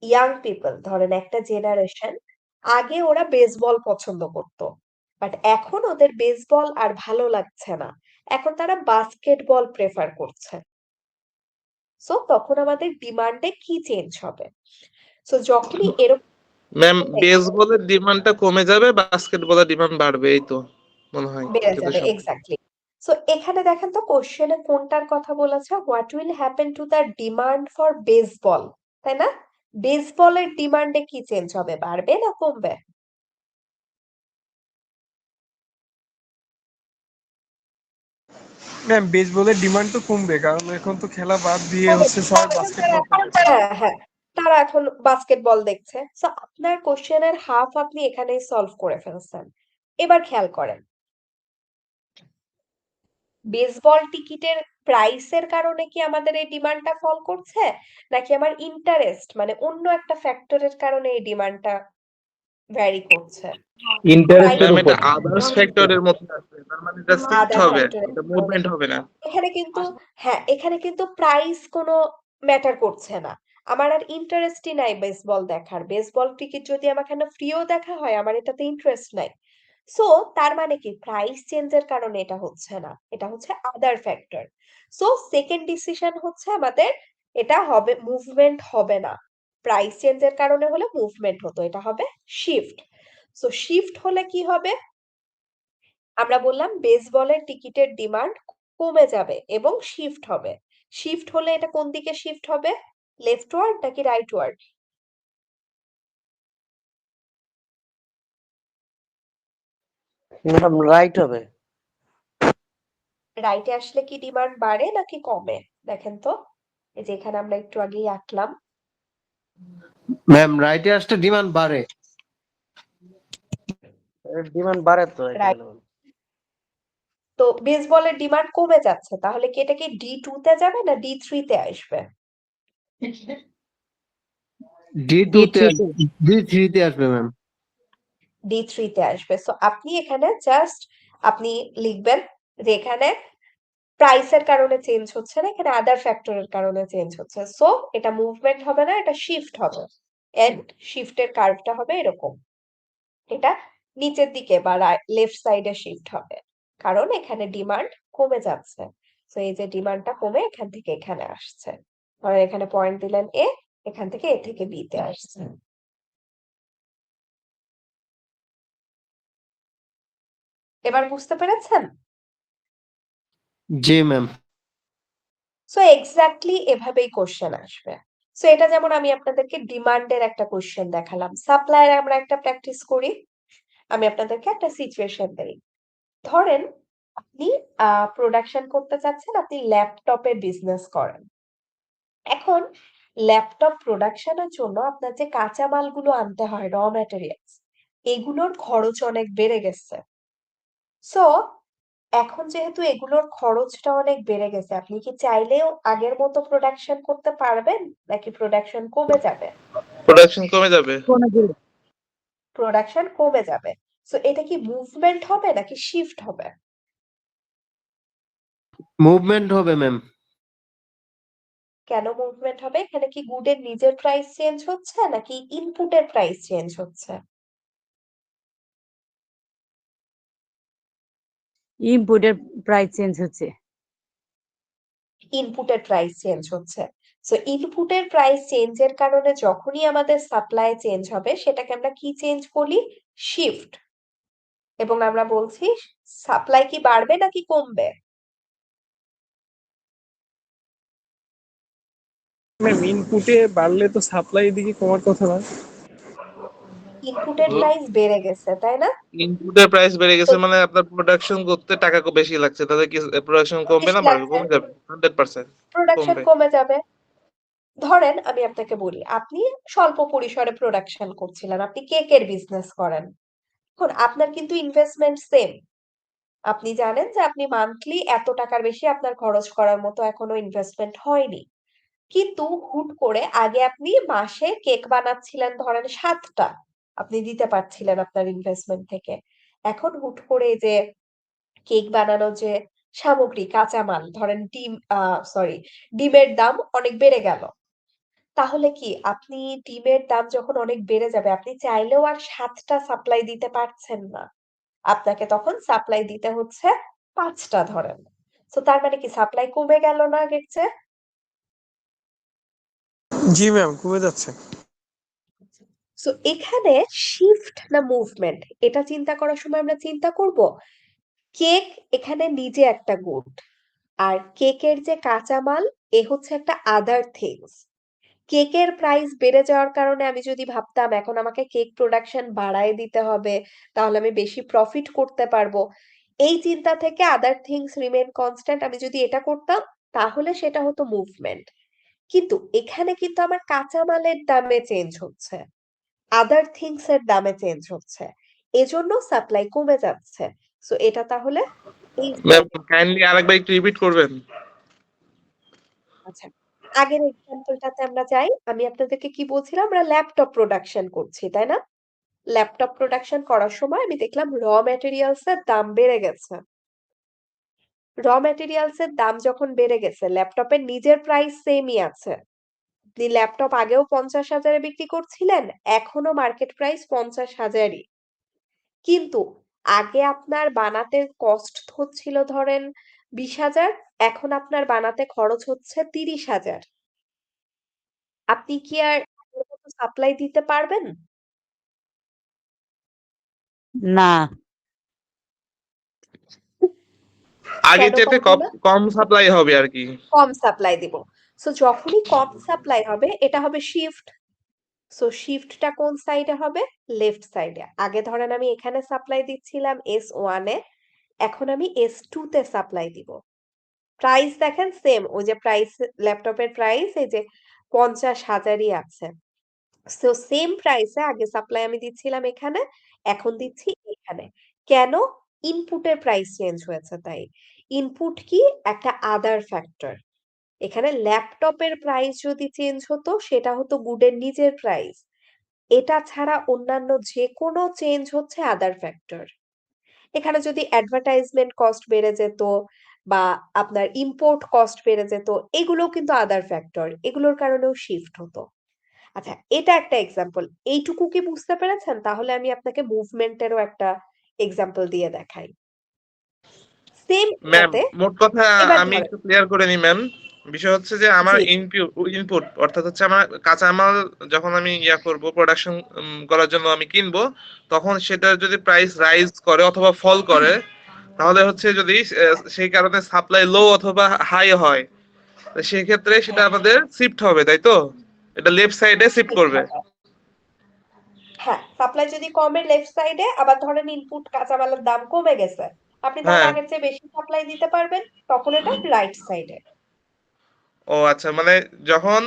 ইয়াং পিপল, ধরেন একটা জেনারেশন, আগে ওরা বেসবল পছন্দ করত, বাট এখন ওদের বেসবল আর ভালো লাগছে না, এখন তারা বাস্কেটবল প্রেফার করছে। সো তখন আমাদের ডিমান্ডে কি চেঞ্জ হবে? সো যখনই এরকম ম্যাম দেখবেন, বেসবলের ডিমান্ডটা কমে যাবে, বাস্কেটবলের ডিমান্ড বাড়বে, এই তো মনে হয় বেড়ে যেটা যাবে, সব। এক্স্যাক্টলি। সো এখানে দেখেন তো কোশ্চেনে কোনটার কথা বলেছে, what will happen to the demand for baseball, তাই না? বেসবলের ডিমান্ডে কি চেঞ্জ হবে, বাড়বে না কমবে? ম্যাম বেসবলের ডিমান্ড তো কমবে, কারণ এখন তো খেলা বাদ দিয়ে কমে হচ্ছে যাবে, সবাই কারণ বাস্কেটবল খেলতেছে। হ্যাঁ হ্যাঁ, তারা এখন বাস্কেটবল দেখছে। সো আপনার কোশ্চেনের হাফ আপনি এখানেই সলভ করে ফেলছেন। এবার খেয়াল করেন, বেসবল টিকিটের প্রাইসের কারণে কি আমাদের এই ডিমান্ডটা ফল করছে, নাকি আমার ইন্টারেস্ট মানে অন্য একটা ফ্যাক্টরের কারণে এই ডিমান্ডটা ভ্যারি করছে? ইন্টারেস্টের ম্যাম উপর। এটা আদার্স ফ্যাক্টরের মধ্যে আছে, তার মানে এটা শিফট আদার হবে, ফ্যাক্টরের এটা মুভমেন্ট হবে না। এখানে কিন্তু, হ্যাঁ এখানে কিন্তু প্রাইস কোনো ম্যাটার করছে না। আমার আর ইন্টারেস্টই নাই বেসবল দেখার, বেসবল টিকিট যদি আমাকে ফ্রিও দেখা হয় আমার এটাতে ইন্টারেস্ট নাই। সো তার মানে কি প্রাইস চেঞ্জের কারণে এটা হচ্ছে না, এটা হচ্ছে আদার ফ্যাক্টর। সো সেকেন্ড ডিসিশন হচ্ছে আমাদের, এটা হবে মুভমেন্ট হবে না, প্রাইস চেঞ্জের কারণে হলে মুভমেন্ট হতো, এটা হবে শিফট। সো শিফট হলে কি হবে, আমরা বললাম বেসবলের টিকিটের ডিমান্ড কমে যাবে এবং শিফট হবে। শিফট হলে এটা কোন দিকে শিফট হবে, লেফটওয়ার্ড নাকি রাইটওয়ার্ড? ম্যাডাম রাইট হবে। রাইটে আসলে কি ডিমান্ড বাড়ে নাকি কমে? দেখেন তো, এই যে এখানে আমরা একটু আগেই আঁকলাম, ম্যাম রাইটে আসলে ডিমান্ড বাড়ে। ডিমান্ড বাড়ে তো রাইট। তো বেসবলের ডিমান্ড কমে যাচ্ছে, তাহলে কি এটা কি D2 তে যাবে না D3 তে আসবে? D2 তে D3 তে আসবে ম্যাম। D3 তে আসবে। সো আপনি এখানে জাস্ট আপনি লিখবেন যে এখানে প্রাইসের কারণে চেঞ্জ হচ্ছে না, এখানে আদার ফ্যাক্টরের কারণে চেঞ্জ হচ্ছে। সো এটা মুভমেন্ট হবে না, এটা শিফট হবে। এন্ড শিফটের কার্ভটা হবে এরকম, এটা নিচের দিকে বা লেফট সাইডে শিফট হবে, কারণ এখানে ডিমান্ড কমে যাচ্ছে। তো এই যে ডিমান্ডটা কমে এখান থেকে এখানে আসছে, ধরেন এখানে পয়েন্ট দিলেন এ, এখান থেকে এ থেকে বি তে আসছে। এবার বুঝতে পেরেছেন? জি ম্যাম। সো এক্স্যাক্টলি এভাবেই কোশ্চেন আসবে। সো এটা যেমন আমি আপনাদেরকে ডিমান্ডের একটা কোশ্চেন দেখালাম, সাপ্লাইয়ের আমরা একটা প্র্যাকটিস করি। আমি আপনাদেরকে একটা সিচুয়েশন দেই, ধরেন আপনি প্রোডাকশন করতে চাচ্ছেন, আপনি ল্যাপটপের বিজনেস করেন। এখন ল্যাপটপ প্রোডাকশনের জন্য আপনার যে কাঁচামালগুলো আনতে হয়, র ম্যাটেরিয়ালস, এগুলোর খরচ অনেক বেড়ে গেছে। সো এখন যেহেতু এগুলোর খরচটা অনেক বেড়ে গেছে, আপনি কি চাইলেও আগের মতো প্রোডাকশন করতে পারবেন নাকি প্রোডাকশন কমে যাবে? প্রোডাকশন কমে যাবে। প্রোডাকশন কমে যাবে। সো এটা কি মুভমেন্ট হবে নাকি শিফট হবে? মুভমেন্ট হবে ম্যাম। কেন মুভমেন্ট হবে? এখানে কি গুডের নিজের প্রাইস চেঞ্জ হচ্ছে নাকি ইনপুটের প্রাইস চেঞ্জ হচ্ছে? ইনপুটের প্রাইস চেঞ্জ হচ্ছে। ইনপুটের প্রাইস চেঞ্জ হচ্ছে। সো ইনপুটের প্রাইস চেঞ্জের কারণে যখনই আমাদের সাপ্লাই চেঞ্জ হবে সেটাকে আমরা কি চেঞ্জ বলি? শিফট। এবং আমরা বলছি সাপ্লাই কি বাড়বে নাকি কমবে? ম্যাম ইনপুটে বাড়লে তো সাপ্লাই দিকে কমার কথা না। ইনপুটের প্রাইস বেড়ে গেছে, তাই না? ইনপুটের প্রাইস বেড়ে তো গেছে মানে আপনার প্রোডাকশন করতে টাকা বেশি লাগছে, তাহলে কি প্রোডাকশন কমবে বেশি না বাড়বে? লাগছে, কমে যাবে 100% প্রোডাকশন কমবে। কমে যাবে। ধরেন আমি আপনাকে বলি, আপনি স্বল্প পরিসরে প্রোডাকশন করছিলেন, আপনি কেকের বিজনেস করেন। এখন আপনার কিন্তু ইনভেস্টমেন্ট সেম। আপনি জানেন যে আপনি মান্থলি এত টাকার বেশি আপনার খরচ করার মতো এখনো ইনভেস্টমেন্ট হয়নি। কিন্তু হুট করে আগে আপনি মাসে কেক বানাচ্ছিলেন ধরেন 7টা, আপনি দিতে পারছিলেন আপনার ইনভেস্টমেন্ট থেকে। এখন হুট করে এই যে কেক বানানোর যে সামগ্রী কাঁচামাল ধরেন ডিমের দাম অনেক বেড়ে গেল। তাহলে কি আপনি ডিমের দাম যখন অনেক বেড়ে যাবে আপনি চাইলেও আর 7টা সাপ্লাই দিতে পারছেন না। আপনাকে তখন সাপ্লাই দিতে হচ্ছে 5টা ধরেন। তো তার মানে কি সাপ্লাই কমে গেল না আগের চেয়ে? জি ম্যাম, কমে যাচ্ছে। সো এখানে শিফট না মুভমেন্ট এটা চিন্তা করার সময় আমরা চিন্তা করব কেক এখানে নিজে একটা গুড, আর কেকের যে কাঁচামাল এ হচ্ছে একটা আদার থিংস। কেকের প্রাইস বেড়ে যাওয়ার কারণে আমি যদি ভাবতাম এখন আমাকে কেক প্রোডাকশন বাড়ায় দিতে হবে তাহলে আমি বেশি প্রফিট করতে পারবো, এই চিন্তা থেকে আদার থিংস রিমেন কনস্ট্যান্ট, আমি যদি এটা করতাম তাহলে সেটা হতো মুভমেন্ট। কিন্তু এখানে কিন্তু আমার কাঁচামালের দামে চেঞ্জ হচ্ছে, আদার থিংস এর দামে চেঞ্জ হচ্ছে, এজন্য সাপ্লাই কমে যাচ্ছে। সো এটা তাহলে এই ম্যাম সাইডে। কাইন্ডলি আরেকবার একটু রিপিট করবেন? আচ্ছা, আগের এক্সাম্পলটাতে আমরা যাই। আমি আপনাদেরকে কি বলছিলাম, আমরা ল্যাপটপ প্রোডাকশন করছি তাই না? ল্যাপটপ প্রোডাকশন করার সময় আমি দেখলাম র ম্যাটেরিয়ালস এর দাম বেড়ে গেছে। র ম্যাটেরিয়ালস এর দাম যখন বেড়ে গেছে ল্যাপটপের নিজের প্রাইস সেমই আছে। আপনি ল্যাপটপ আগেও 50,000-এ বিক্রি করছিলেন, এখনো মার্কেট প্রাইস 50,000-ই। কিন্তু আগে আপনার বানাতে কস্ট হচ্ছিল ধরেন 20,000, এখন আপনার বানাতে খরচ হচ্ছে 30,000। আপনি কি আর আগের মতো সাপ্লাই দিতে পারবেন? না। আগের কেন চাইতে পারবো কম না? কম সাপ্লাই হবে আর কি। কম সাপ্লাই দিব। সো যখনই কম সাপ্লাই হবে এটা হবে শিফট। সো শিফটটা কোন সাইডে হবে? লেফট সাইডে। আগে ধরেন আমি এখানে সাপ্লাই দিচ্ছিলাম S1 এ, এখন আমি S2 তে সাপ্লাই দিব। প্রাইস দেখেন সেম, ওই যে প্রাইস ল্যাপটপের প্রাইস এই যে 50,000-ই আছে। সো সেম প্রাইসে আগে সাপ্লাই আমি দিচ্ছিলাম এখানে, এখন দিচ্ছি এখানে। কেন? ইনপুটের প্রাইস চেঞ্জ হয়েছে তাই। ইনপুট কি? একটা আদার ফ্যাক্টর। এখানে ল্যাপটপের প্রাইস যদি চেঞ্জ হতো সেটা হতো গুডের নিজের প্রাইস। এটা ছাড়া অন্যান্য যে কোনো চেঞ্জ হচ্ছে আদার ফ্যাক্টর। এখানে যদি অ্যাডভার্টাইজমেন্ট কস্ট বেড়ে যেত বা আপনার ইম্পোর্ট কস্ট বেড়ে যেত, এগুলোও কিন্তু আদার ফ্যাক্টর, এগুলোর কারণেও শিফট হতো। আচ্ছা, এটা একটা এক্সাম্পল। এইটুকু কি বুঝতে পেরেছেন? তাহলে আমি আপনাকে মুভমেন্টেরও একটা এক্সাম্পল দিয়ে দেখাই। সেম ম্যাম এটাতে মোট কথা এবার আমি ধরেন, একটু ক্লিয়ার করে নিই ম্যাম। বিষয় হচ্ছে যে আমার জি ইনপুট অর্থাৎ হচ্ছে আমার কাঁচামাল যখন আমি করব প্রোডাকশন করার জন্য আমি কিনবো, তখন সেটা যদি প্রাইস রাইজ করে অথবা ফল করে, তাহলে হচ্ছে যদি সেই কারণে সাপ্লাই লো অথবা হাই হয়, তো সেই ক্ষেত্রে সেটা হ্যাঁ আমাদের শিফট হবে, তাই তো? এটা লেফট সাইডে শিফট ঠিক করবে। হবে। হ্যাঁ, সাপ্লাই যদি কমে লেফট সাইডে, আবার ধরেন ইনপুট কাঁচামালের দাম কমে গেছে, আপনি তখন হ্যাঁ। আগের চেয়ে বেশি সাপ্লাই দিতে পারবেন, তখন এটা রাইট সাইডে। ও আচ্ছা, মানে যখন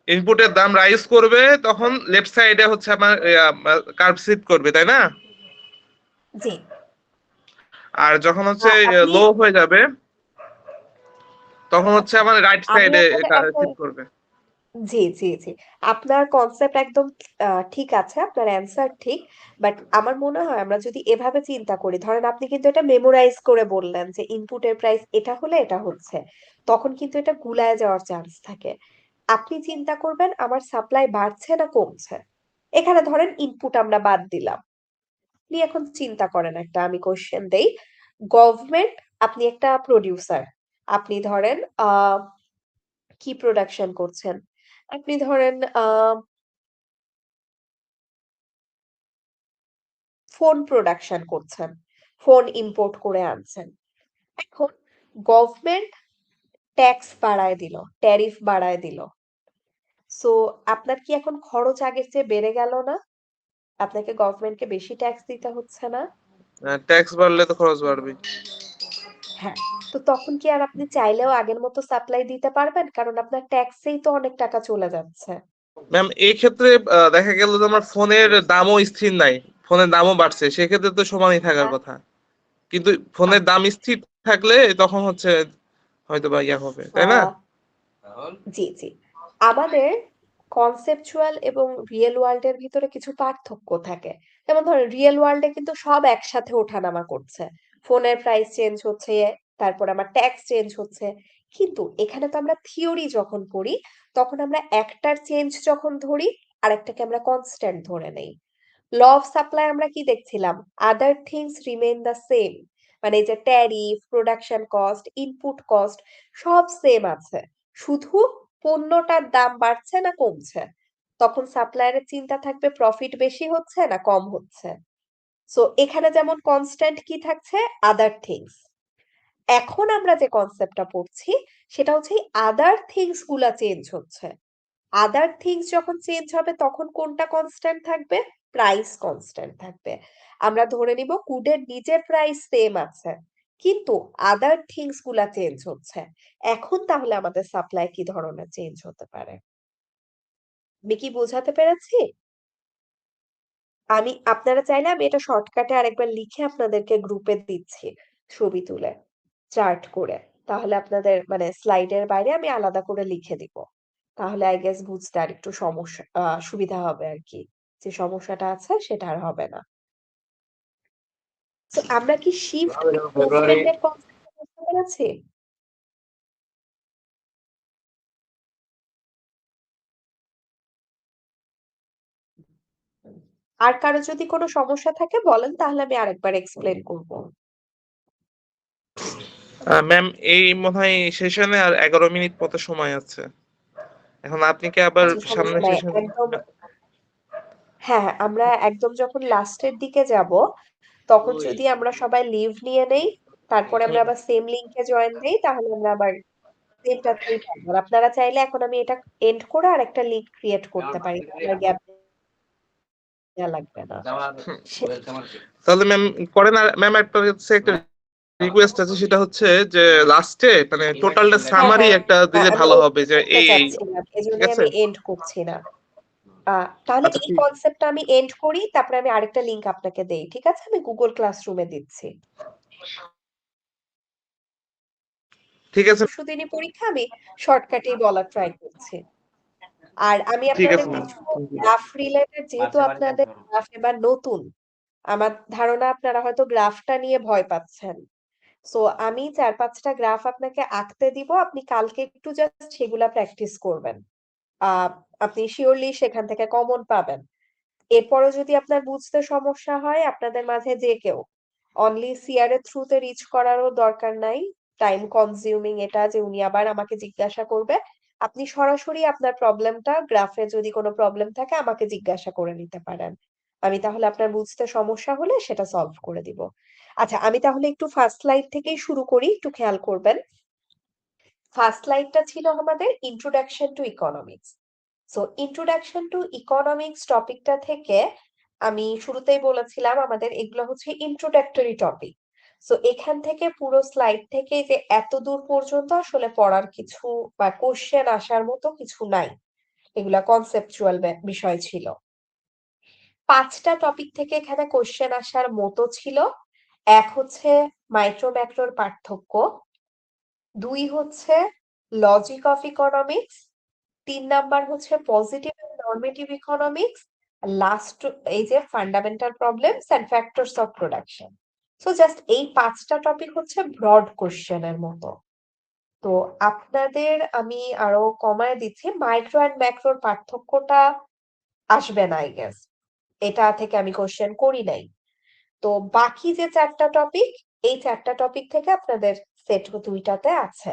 ইনপুটের দাম রাইজ করবে তখন লেফট সাইডে হচ্ছে আমার কার্ভ শিফট করবে, তাই না? জি আর যখন হচ্ছে আপনি লো হয়ে যাবে তখন হচ্ছে আচ্ছা, আমার রাইট আমি সাইডে আপনাদের এটা একটা শিফট করবে। জি, জি, জি। আপনার কনসেপ্ট একদম ঠিক আছে। আপনার অ্যান্সার ঠিক। বাট আমার মনে হয় আমরা যদি এভাবে চিন্তা করি, ধরেন আপনি কিন্তু এটা মেমোরাইজ করে বললেন যে ইনপুটের প্রাইস এটা হলে এটা হচ্ছে। তখন কিন্তু এটা গুলায় যাওয়ার চান্স থাকে। আপনি চিন্তা করবেন আমার সাপ্লাই বাড়ছে না কমছে। এখানে ধরেন ইনপুট আমরা বাদ দিলাম। আপনি এখন চিন্তা করেন একটা আমি কোয়েশ্চেন দেই। গভর্নমেন্ট আপনি একটা প্রোডিউসার। আপনি ধরেন কি প্রোডাকশন করছেন? আপনি ধরেন ফোন প্রোডাকশন করছেন। ফোন ইম্পোর্ট করে আনছেন। এখন গভর্নমেন্ট ট্যাক্স বাড়ায় দিল, ট্যারিফ বাড়ায় দিল। সো আপনার কি এখন খরচ আগের চেয়ে বেড়ে গেল না? আপনাকে গভর্নমেন্টকে বেশি ট্যাক্স দিতে হচ্ছে না? ট্যাক্স বাড়লে তো খরচ বাড়বে। হ্যাঁ। তো তখন কি আর আপনি চাইলেও আগের মতো সাপ্লাই দিতে পারবেন? কারণ আপনার ট্যাক্সেই তো অনেক টাকা চলে যাচ্ছে। ম্যাম এই ক্ষেত্রে দেখা গেল যে আমার ফোনের দামও স্থির নাই, ফোনের দামও বাড়ছে, সেক্ষেত্রে তো সমানই থাকার আ- কথা। কিন্তু ফোনের দাম আচ্ছা। স্থির থাকলে তখন হচ্ছে হয়তো বা ইয়া হবে, তাই না? আহ জি, জি। আমাদের কনসেপচুয়াল এবং রিয়েল ওয়ার্ল্ড এর ভিতরে কিছু পার্থক্য থাকে। যেমন ধরেন রিয়েল ওয়ার্ল্ড এ কিন্তু সব একসাথে ওঠানামা করছে। ফোনের প্রাইস চেঞ্জ হচ্ছে, তারপর আমার ট্যাক্স চেঞ্জ হচ্ছে। কিন্তু এখানে তো আমরা থিওরি যখন পড়ি, তখন আমরা একটার চেঞ্জ যখন ধরি, আরেকটাকে আমরা কনস্ট্যান্ট ধরে নেই। ল অফ সাপ্লাই আমরা কি দেখছিলাম? আদার থিংস রিমেইন দ্য সেম। মানে এই যে tariff, production cost, input cost সব সেম আছে। শুধু পণ্যটার দাম বাড়ছে না কমছে। তখন সাপ্লায়ারের চিন্তা থাকবে প্রফিট বেশি হচ্ছে না কম হচ্ছে। সো এখানে যেমন কনস্ট্যান্ট কি থাকছে? Other things. এখন আমরা যে কনসেপ্টটা পড়ছি সেটা হচ্ছে আদার থিংস গুলা চেঞ্জ হচ্ছে। আদার থিংস যখন চেঞ্জ হবে তখন কোনটা কনস্ট্যান্ট থাকবে? প্রাইস কনস্ট্যান্ট থাকবে। আমরা ধরে নিব কুডের নিজের প্রাইস সেম আছে, কিন্তু আদার থিংস গুলা চেঞ্জ হচ্ছে। এখন তাহলে আমাদের সাপ্লাই কি ধরনের চেঞ্জ হতে পারে? আমি কি বোঝাতে পেরেছি? আপনারা চাইলে আমি এটা শর্টকাটে আরেকবার লিখে আপনাদেরকে গ্রুপে দিচ্ছি, ছবি তুলে চার্ট করে। তাহলে আপনাদের মানে স্লাইডের বাইরে আমি আলাদা করে লিখে দিব। তাহলে আই গেস বুঝতে আর একটু সমস্যা সুবিধা হবে আর কি। যে সমস্যাটা আছে সেটা আর হবে না। তো আমরা কি শিফট মুভমেন্ট এর কনসেপ্ট বুঝতে পেরেছি? আর কারো যদি কোনো সমস্যা থাকে বলেন, তাহলে আমি আরেকবার এক্সপ্লেন করব। ম্যাম এই মনে হয় সেশনে আর 11 মিনিট মতো সময় আছে। এখন আপনি কি আবার আচ্ছা, সমস্যা সামনের নাই। সেশন? একদম হ্যাঁ, হ্যাঁ, আমরা একদম যখন লাস্টের দিকে যাব, তখন যদি আমরা সবাই লিভ নিয়ে নেই, তারপরে আমরা আবার সেম লিংকে জয়েন দেই, তাহলে আমরা আবার সেমটাতেই থাকবো। আর আপনারা চাইলে এখন আমি এটা এন্ড করে আরেকটা লিংক ক্রিয়েট করতে পারি। তাহলে আর গ্যাপ দেওয়া লাগবে না। সে- তাহলে ম্যাম করেন। আর ম্যাম একটা হচ্ছে একটা রিকোয়েস্ট আছে, সেটা হচ্ছে যে লাস্টে মানে টোটালটা হ্যাঁ, সামারি হ্যাঁ, একটা হ্যাঁ, দিলে আমি ভালো হবে, ওটাই যে করতে এই এই চাচ্ছিলাম। ঠিক এজন্যই আছে। আমি এন্ড করছি না। তাহলে আচ্ছা এই ঠিক কনসেপ্টটা আমি এন্ড করি, তারপরে আমি আরেকটা লিংক আপনাকে দেই। ঠিক আছে? আমি গুগল ক্লাসরুমে দিচ্ছি। ঠিক আছে। পরশুদিনই পরীক্ষা, আমি শর্টকাটেই বলার ট্রাই করছি। আর আমি ঠিক আপনাদের আছে ম্যাম। কিছু গ্রাফ রিলেটেড, যেহেতু আপনাদের গ্রাফ এবার নতুন, আমার ধারণা আপনারা হয়তো গ্রাফটা নিয়ে ভয় পাচ্ছেন। সো আমি ৪-৫টা গ্রাফ আপনাকে আঁকতে দিব। আপনি কালকে একটু জাস্ট সেগুলা প্র্যাকটিস করবেন। আহ আপনি শিওরলি সেখান থেকে কমন পাবেন। এরপরও যদি আপনার বুঝতে সমস্যা হয়, আপনাদের মাঝে যে কেউ অনলি সিআর এর থ্রুতে রিচ করারও দরকার নাই। টাইম কনজিউমিং এটা যে উনি আবার আমাকে জিজ্ঞাসা করবে। আপনি সরাসরি আপনার প্রবলেমটা, গ্রাফে যদি কোনো প্রবলেম থাকে আমাকে জিজ্ঞাসা করে নিতে পারেন। আমি তাহলে আপনার বুঝতে সমস্যা হলে সেটা সলভ করে দিব। আচ্ছা, আমি তাহলে একটু ফার্স্ট স্লাইড থেকেই শুরু করি, একটু খেয়াল করবেন। ফার্স্ট স্লাইডটা ছিল আমাদের introduction to economics. So introduction to economics টপিকটা থেকে আমি শুরুতেই বলেছিলাম আমাদের এগুলো হচ্ছে ইন্ট্রোডাক্টরি টপিক। সো এখান থেকে পুরো স্লাইড থেকে যে এত দূর পর্যন্ত আসলে পড়ার কিছু বা কোশ্চেন আসার মতো কিছু নাই। এগুলা কনসেপচুয়াল বিষয় ছিল। 5টা টপিক থেকে এখানে কোশ্চেন আসার মতো ছিল। এক হচ্ছে মাইক্রো ম্যাক্রোর পার্থক্য, 2 হচ্ছে লজিক অফ ইকোনমিক্স, 3 নাম্বার হচ্ছে পজিটিভ এন্ড নরমেটিভ ইকোনমিক্স, আর লাস্ট এই যে fundamental problems and factors of production. So just এই 5টা টপিক হচ্ছে ব্রড কোশ্চেনের মতো। তো আপনাদের আমি আরো কমায় দিচ্ছি, মাইক্রো এন্ড ম্যাক্রোর পার্থক্যটা আসবে না আই গেস, এটা থেকে আমি কোশ্চেন করি নাই। তো বাকি যে 4টা টপিক, এই 4টা টপিক থেকে আপনাদের সেট 2টাতে আছে।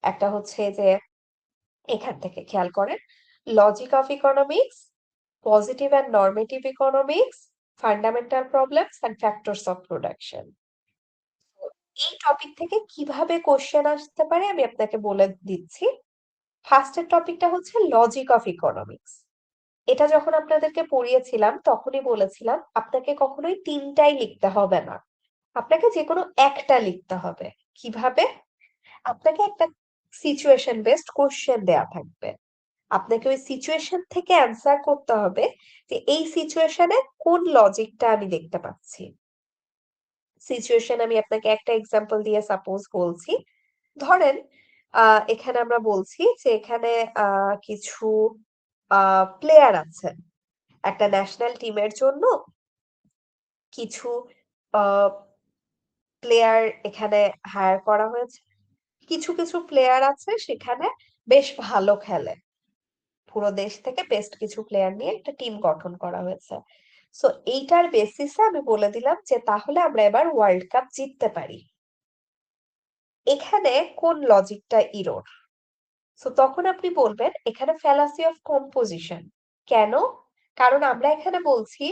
একটা হচ্ছে যে এখান থেকে খেয়াল করেন, logic of economics, positive and normative economics, fundamental problems and factors of production. এই টপিক থেকে কিভাবে কোশ্চেন আসতে পারে আমি আপনাকে বলে দিচ্ছি। ফার্স্টের টপিকটা হচ্ছে লজিক অফ ইকোনমিক্স। এটা যখন আপনাদেরকে পড়িয়েছিলাম তখনই বলেছিলাম আপনাকে কখনোই 3টাই লিখতে হবে না, আপনাকে যে কোনো একটা লিখতে হবে। কিভাবে? আপনাকে একটা সিচুয়েশন বেসড কোশ্চেন দেয়া থাকবে, আপনাকে ওই সিচুয়েশন থেকে অ্যান্সার করতে হবে যে এই সিচুয়েশনে কোন লজিকটা আমি দেখতে পাচ্ছি। সিচুয়েশন আমি আপনাকে একটা এক্সাম্পল দিয়ে সাপোজ বলছি। ধরেন এখানে আমরা বলছি যে এখানে কিছু প্লেয়ার আছে, একটা ন্যাশনাল টিমের জন্য কিছু প্লেয়ার এখানে হায়ার করা হয়েছে। কিছু কিছু প্লেয়ার আছে সেখানে বেশ ভালো খেলে, পুরো দেশ থেকে বেস্ট কিছু প্লেয়ার নিয়ে একটা টিম গঠন করা হয়েছে। সো এইটার বেসিসে আমি বলে দিলাম যে তাহলে আমরা এবার ওয়ার্ল্ড কাপ জিততে পারি। এখানে কোন লজিকটা ইরোর? সো তখন আপনি বলবেন এখানে ফ্যালাসি অফ কম্পোজিশন। কেন? কারণ আমরা এখানে বলছি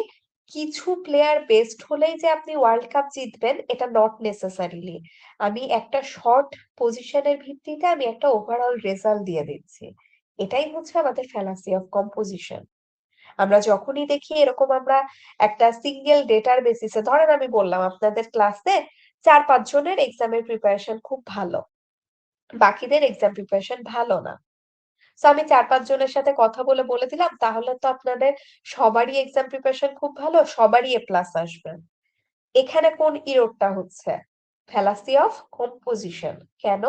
কিছু প্লেয়ার বেস্ট হলেই যে আপনি ওয়ার্ল্ড কাপ জিতবেন এটা নট নেসেসারিলি। আমি একটা শর্ট পজিশনের ভিত্তিতে আমি একটা ওভারঅল রেজাল্ট দিয়ে দিচ্ছি। এটাই হচ্ছে আমাদের ফ্যালাসি অফ কম্পোজিশন। আমরা যখনই দেখি এরকম আমরা একটা সিঙ্গেল ডেটার বেসিসে, ধরেন আমি বললাম আপনাদের ক্লাসে 4-5 জনের এক্সামের প্রিপারেশন খুব ভালো, বাকিদের এক্সাম প্রিপারেশন ভালো না। তো আমি 4-5 জনের সাথে কথা বলে বলে দিলাম তাহলে তো আপনাদের সবারই এক্সাম প্রিপারেশন খুব ভালো, সবারই এ প্লাস আসবে। এখানে কোন ইরোরটা হচ্ছে? Fallacy of composition. কেন?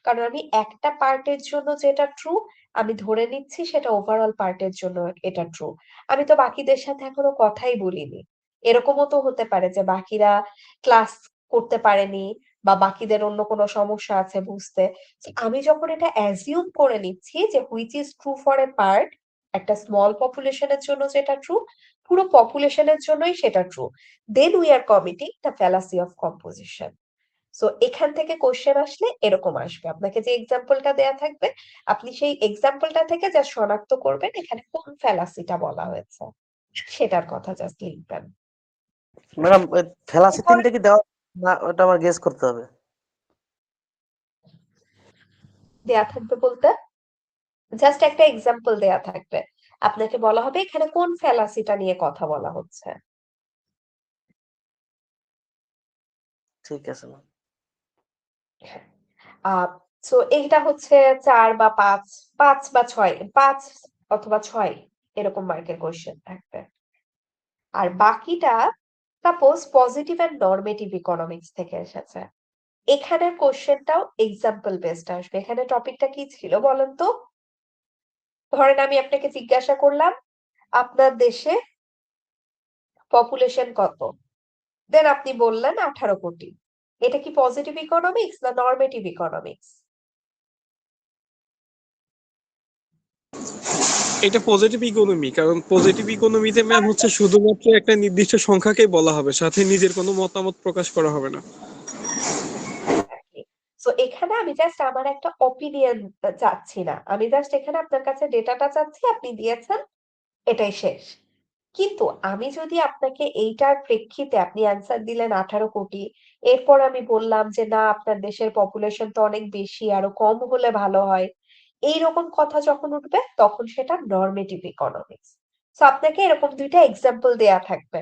কারণ আমি একটা পার্টের জন্য যেটা ট্রু আমি ধরে নিচ্ছি সেটা ওভারঅল পার্টের জন্য এটা ট্রু। আমি তো বাকিদের সাথে এখনো কথাই বলিনি। এরকমও তো হতে পারে যে বাকিরা ক্লাস করতে পারেনি বা বাকিদের অন্য কোনো সমস্যা আছে বুঝতে। আমি যখন এটা অ্যাজিউম করে নিচ্ছি যে which is true for a part, একটা স্মল পপুলেশনের জন্য যেটা ট্রু পুরো পপুলেশনের জন্যই সেটা true, then we are committing the fallacy of composition. So এখান থেকে কোশ্চেন আসলে এরকম আসবে, আপনাকে যে এক্সাম্পলটা দেয়া থাকবে আপনি সেই এক্সাম্পলটা থেকে যা শনাক্ত করবেন এখানে কোন ফ্যালাসিটা বলা হয়েছে সেটার কথা জাস্ট লিখবেন। ম্যাডাম ফেলাসি এরপর 3টা কি দেওয়া না, ওটা আমার গেস করতে হবে? দেয়া থাকবে বলতে জাস্ট একটা এক্সাম্পল দেয়া থাকবে, আপনাকে বলা হবে এখানে কোন ফ্যালাসিটা নিয়ে কথা বলা হচ্ছে। ঠিক আছে ম্যাম। সো এইটা হচ্ছে 4 বা 5, 5 বা 6, 5 অথবা 6 এরকম মার্কের কোশ্চেন থাকবে। আর বাকিটা suppose positive and normative economics থেকে এসেছে, এখানের কোশ্চেনটাও এক্সাম্পল বেসড আসবে। এখানে টপিকটা কি ছিল বলেন তো? ধরেন আমি আপনাকে জিজ্ঞাসা করলাম আপনার দেশে পপুলেশন কত, দেন আপনি বললেন 18 কোটি। এটা কি পজিটিভ ইকোনমিক্স না নরমেটিভ ইকোনমিক্স? এটা পজিটিভ ইকোনমি, কারণ পজিটিভ ইকোনমিতে ম্যাম হচ্ছে শুধুমাত্র একটা নির্দিষ্ট সংখ্যাকেই বলা হবে, সাথে নিজের কোনো মতামত প্রকাশ করা হবে না। সো এখানে আমি জাস্ট আমার একটা অপিনিয়ন চাচ্ছি না, আমি জাস্ট এখানে আপনার কাছে ডেটাটা চাচ্ছি, আপনি দিয়েছেন, এটাই শেষ। কিন্তু আমি যদি আপনাকে এইটার প্রেক্ষিতে আপনি অ্যান্সার দিলেন 18 কোটি, এরপর আমি বললাম যে না আপনার দেশের পপুলেশন তো অনেক বেশি, আরো কম হলে ভালো হয়, এইরকম কথা যখন উঠবে তখন সেটা নরমেটিভ ইকোনমিক্স। তো আপনাকে এরকম 2টা এক্সাম্পল দেয়া থাকবে।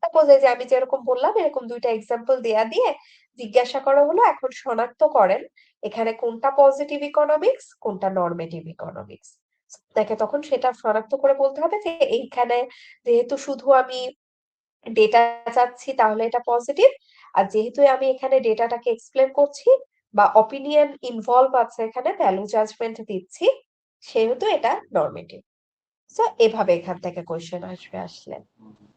সাপোজ এই যে আমি যেরকম বললাম এরকম 2টা এক্সাম্পল দেয়া দিয়ে জিজ্ঞাসা করা হলো এখন শনাক্ত করেন এখানে কোনটা পজিটিভ ইকোনমিক্স কোনটা নরমেটিভ ইকোনমিক্স। তাকে তখন সেটা শনাক্ত করে বলতে হবে যে এইখানে যেহেতু শুধু আমি ডেটা চাচ্ছি তাহলে এটা পজিটিভ, আর যেহেতু আমি এখানে ডেটাটাকে এক্সপ্লেন করছি বা অপিনিয়ন ইনভলভ আছে, এখানে ভ্যালু জাজমেন্ট দিচ্ছি, সেহেতু এটা নরমেটিভ। সো এভাবে এখান থেকে কোয়েশ্চেন আসবে আসলে।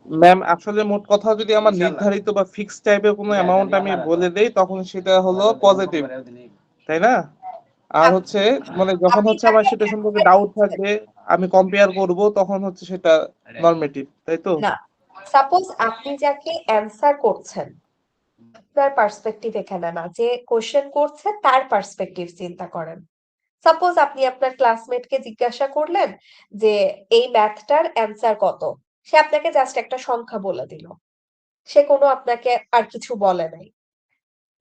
ম্যাম আসলে মোট কথা যদি আমার নির্ধারিত বা ফিক্সড টাইপের কোনো অ্যামাউন্ট আমি বলে দেই তখন সেটা হলো পজিটিভ, তাই না? আর হচ্ছে মানে যখন আপনি হচ্ছে আমার যাকে সেটা সম্পর্কে answer ডাউট দিচ্ছেন, থাকবে, আমি কম্পেয়ার করব, তখন হচ্ছে সেটা নরমেটিভ, তাই তো? না, সাপোজ আপনি যাকে অ্যান্সার করছেন, আপনার পার্সপেক্টিভ এখানে না, যে কোশ্চেন করছে তার পার্সপেক্টিভ চিন্তা করেন। সাপোজ আপনি আপনার ক্লাসমেটকে জিজ্ঞাসা করলেন যে এই ম্যাথটার অ্যান্সার কত, সে আপনাকে জাস্ট একটা সংখ্যা বলে দিল, সে কোনো আপনাকে আর কিছু বলে নাই,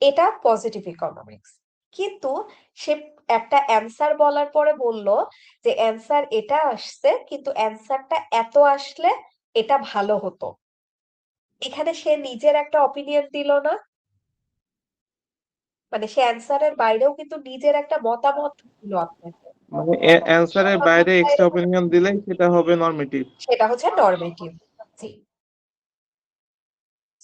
এটা পজিটিভ ইকোনমিক্স। কিন্তু সে একটা অ্যান্সার বলার পরে বলল যে অ্যান্সার এটা আসছে, কিন্তু অ্যান্সারটা এত আসলে এটা ভালো হতো, এখানে সে নিজের একটা অপিনিয়ন দিল না, মানে সে অ্যান্সারের বাইরেও কিন্তু নিজের একটা মতামত দিল আপনাকে, মানে অ্যান্সারের বাইরে এক্সট্রা অপিনিয়ন দিলেই সেটা হবে নরমেটিভ। সেটা হচ্ছে নরমেটিভ। জি,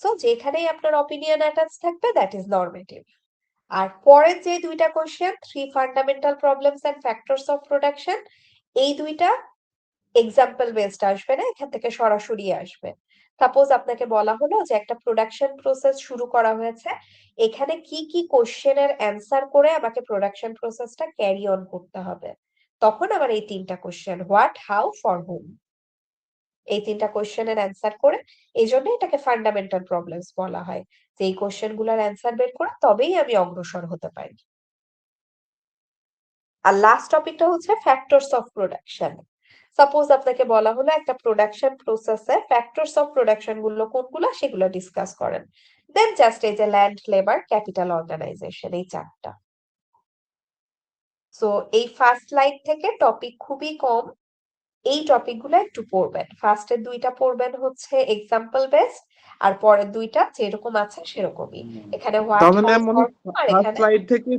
সো যেখানেই আপনার অপিনিয়ন অ্যাটাচ থাকবে দ্যাট ইজ নরমেটিভ। আর পরের যে দুইটা question, three fundamental problems and factors of production, এই দুইটা এক্সাম্পল বেসড আসবে না, এখান থেকে সরাসরি আসবে। সাপোজ আপনাকে বলা হলো যে একটা প্রোডাকশন প্রসেস শুরু করা হয়েছে, এখানে কি কি কোশ্চেনের অ্যান্সার করে আমাকে প্রোডাকশন প্রসেসটা ক্যারি অন করতে হবে, তখন আমার এই তিনটা কোশ্চেন, হোয়াট, হাউ, ফর হুম, এই তিনটা কোশ্চেনের অ্যান্সার করে, এই জন্য এটাকে ফান্ডামেন্টাল প্রবলেমস বলা হয়, যে এই কোশ্চেন গুলার অ্যান্সার বের করে তবেই আমি অগ্রসর হতে পারি। আর লাস্ট টপিকটা হচ্ছে ফ্যাক্টরস অফ প্রোডাকশন। সাপোজ আপনাকে বলা হলো একটা প্রোডাকশন প্রসেসে ফ্যাক্টরস অফ প্রোডাকশন গুলো কোনগুলো সেগুলো ডিসকাস করেন, দেন জাস্ট এই যে ল্যান্ড, লেবার, ক্যাপিটাল, অর্গানাইজেশন, এই চারটা। সো এই ফার্স্ট স্লাইড থেকে টপিক খুবই কম, এই টপিকগুলো একটু পড়বেন। ফার্স্টের দুইটা পড়বেন হচ্ছে এক্সাম্পল বেসড, আর পরের দুইটা যেরকম আছে সেরকমই। এখানে হোয়াট, তাহলে হাউ, ম্যাম মনে ফর, হয় আর ফার্স্ট এখানে, স্লাইড থেকে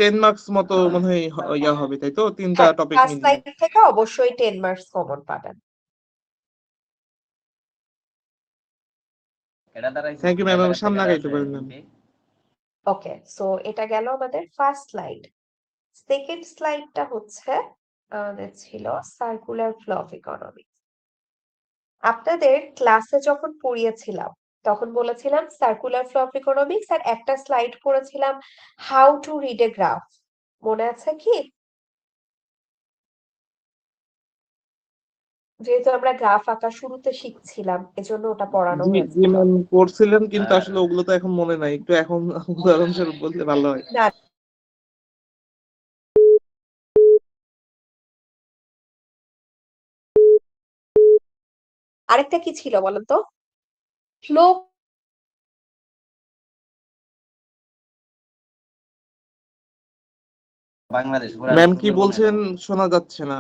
10 মার্কস মতো মনে হয় ইয়া হবে, তাই তো? তিনটা হ্যাঁ, টপিক ফার্স্ট মিলিয়ে। স্লাইড থেকে অবশ্যই 10 মার্কস কমন পাবেন। থ্যাংক ইউ ম্যাম, আমি সামনে আগাইতে পারেন ম্যাম। ওকে, সো এটা গেল আমাদের ফার্স্ট স্লাইড। সেকেন্ড স্লাইডটা হচ্ছে আমাদের ছিল সার্কুলার ফ্লো অফ ইকোনমিক্স। আপনাদের ক্লাসে যখন পড়িয়েছিলাম তখন বলেছিলাম সার্কুলার ফ্লো অফ ইকোনমিক্স, আর একটা স্লাইড পড়েছিলাম how to read a graph, মনে আছে কি? যেহেতু আমরা গ্রাফ আঁকা শুরুতে শিখছিলাম, এজন্য ওটা পড়ানো জি জি হয়েছিল। ম্যাম, করছিলেন, কিন্তু আসলে ওগুলো তো এখন মনে নাই, একটু এখন উদাহরণস্বরূপ বললে ভালো হয়। না, আরেকটা কি ছিল বলেন তো? ফ্লো, ম্যাম কি বলছেন শোনা যাচ্ছে না।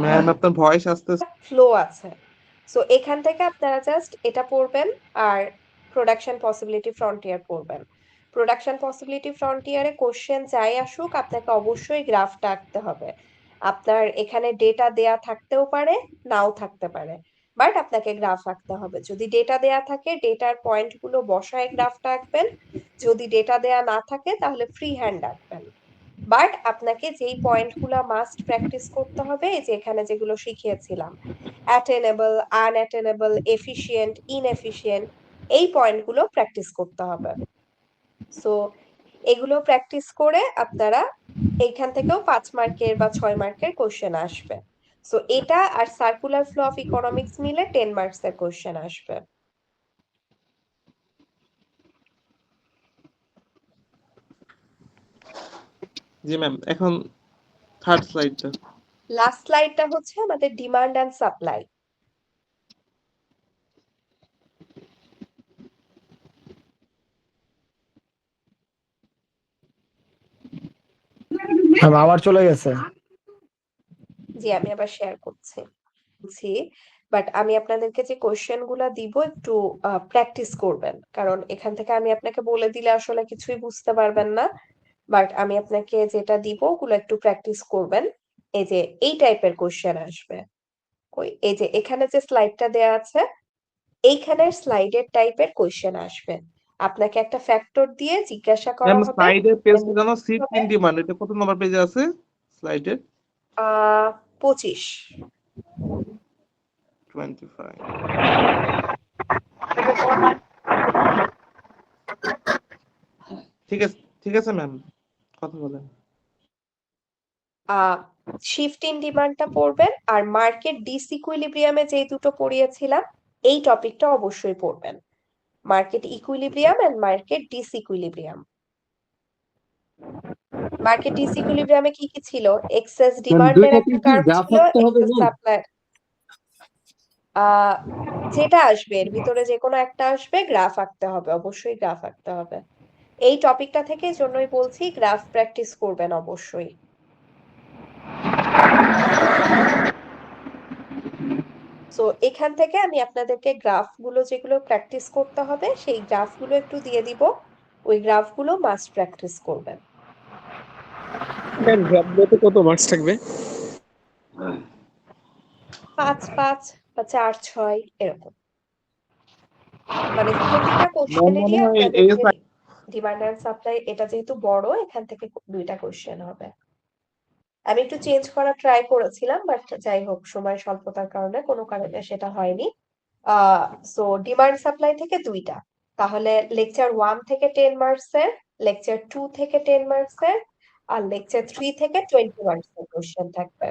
ম্যাম আপনার ভয়েস আসতেছে। ফ্লো আছে। সো এখান থেকে আপনারা জাস্ট এটা পড়বেন আর প্রোডাকশন পসিবিলিটি ফ্রন্টিয়ার পড়বেন। প্রোডাকশন পসিবিলিটি ফ্রন্টিয়ারে কোশ্চেন যাই আসুক আপনাকে অবশ্যই গ্রাফটা আঁকতে হবে। আপনার এখানে ডেটা দেয়া থাকতেও পারে, নাও থাকতে পারে, বাট আপনাকে গ্রাফ আঁকতে হবে। যদি ডেটা দেয়া থাকে ডেটার পয়েন্টগুলো বসায় গ্রাফটা আঁকবেন, যদি ডেটা দেয়া না থাকে তাহলে ফ্রি হ্যান্ড আঁকবেন। বাট আপনাকে যেই পয়েন্টগুলো মাস্ট প্র্যাকটিস করতে হবে, এই যে এখানে যেগুলো শিখিয়েছিলাম, অ্যাটেনেবল, আনঅ্যাটেনেবল, এফিশিয়েন্ট, ইনএফিশিয়েন্ট, এই পয়েন্টগুলো প্র্যাকটিস করতে হবে। সো এগুলো প্র্যাকটিস করে আপনারা এইখান থেকেও 5 মার্কের বা 6 মার্কের কোশ্চেন আসবে। সো এটা আর সার্কুলার ফ্লো অফ ইকোনমিক্স মিলে 10 মার্কস এর কোশ্চেন আসবে। জি ম্যাম, এখন থার্ড স্লাইডটা। লাস্ট স্লাইডটা হচ্ছে আমাদের ডিমান্ড এন্ড সাপ্লাই। ম্যাম আবার চলে গেছে। জি, আমি আবার শেয়ার করছি। বাট আমি আপনাদেরকে যে কোয়েশ্চেন গুলা দিব একটু প্র্যাকটিস করবেন, কারণ এখান থেকে আমি আপনাকে বলে দিলে আসলে কিছুই বুঝতে পারবেন না। বাট আমি আপনাকে যেটা দিব ওগুলো একটু প্র্যাকটিস করবেন। এই যে এই টাইপের কোয়েশ্চেন আসবে, এই যে এখানে যে স্লাইডটা দেয়া আছে এইখানের স্লাইডের টাইপের কোয়েশ্চেন আসবে। আপনাকে একটা ফ্যাক্টর দিয়ে জিজ্ঞাসা করা ম্যাম হবে স্লাইডের পেজটা যেন সিট হবে 3 ডিমান্ড, এটা কত নম্বর পেজে আছে স্লাইডের? 25। 25। ঠিক আছে ম্যাম, কথা বলেন। শিফট ইন ডিমান্ডটা পড়বেন, আর মার্কেট ডিসইকুইলিব্রিয়ামে যে দুটো পড়িয়েছিলাম এই টপিকটা অবশ্যই পড়বেন। Market equilibrium and market disequilibrium. Market ডিসইকুইলিব্রিয়ামে কি কি ছিল? এক্সেস ডিমান্ডের একটা কার্ভ ছিল, এক্সেস সাপ্লাই, যেটা আসবে এর ভিতরে যে কোনো একটা আসবে, গ্রাফ আঁকতে হবে, অবশ্যই গ্রাফ আঁকতে হবে। এই টপিকটা থেকে জন্যই বলছি গ্রাফ প্র্যাকটিস করবেন অবশ্যই। সো এখান থেকে আমি আপনাদেরকে গ্রাফগুলো যেগুলো প্র্যাকটিস করতে হবে সেই গ্রাফগুলো একটু দিয়ে দিব, ওই গ্রাফগুলো মাস্ট প্র্যাকটিস করবেন। ম্যাম গ্রাফগুলোতে কত মার্কস থাকবে? 5 5 বা 4 6 এরকম, মানে প্রতিটা ম্যাম কোশ্চেনেরই মনে হয় এই আপনাদেরকে ডিমান্ড এন্ড সাপ্লাই, এটা যেহেতু বড় এখান থেকে দুইটা কোশ্চেন হবে। আমি একটু চেঞ্জ করার ট্রাই করেছিলাম, বাট যাই হোক সময় স্বল্পতার কারণে কোনো কারণে সেটা হয়নি। সো ডিমান্ড সাপ্লাই থেকে দুইটা, তাহলে লেকচার 1 থেকে 10 মার্কস এর, লেকচার 2 থেকে 10 মার্কস এর, আর লেকচার 3 থেকে 20 মার্কস এর কোশ্চেন থাকবে।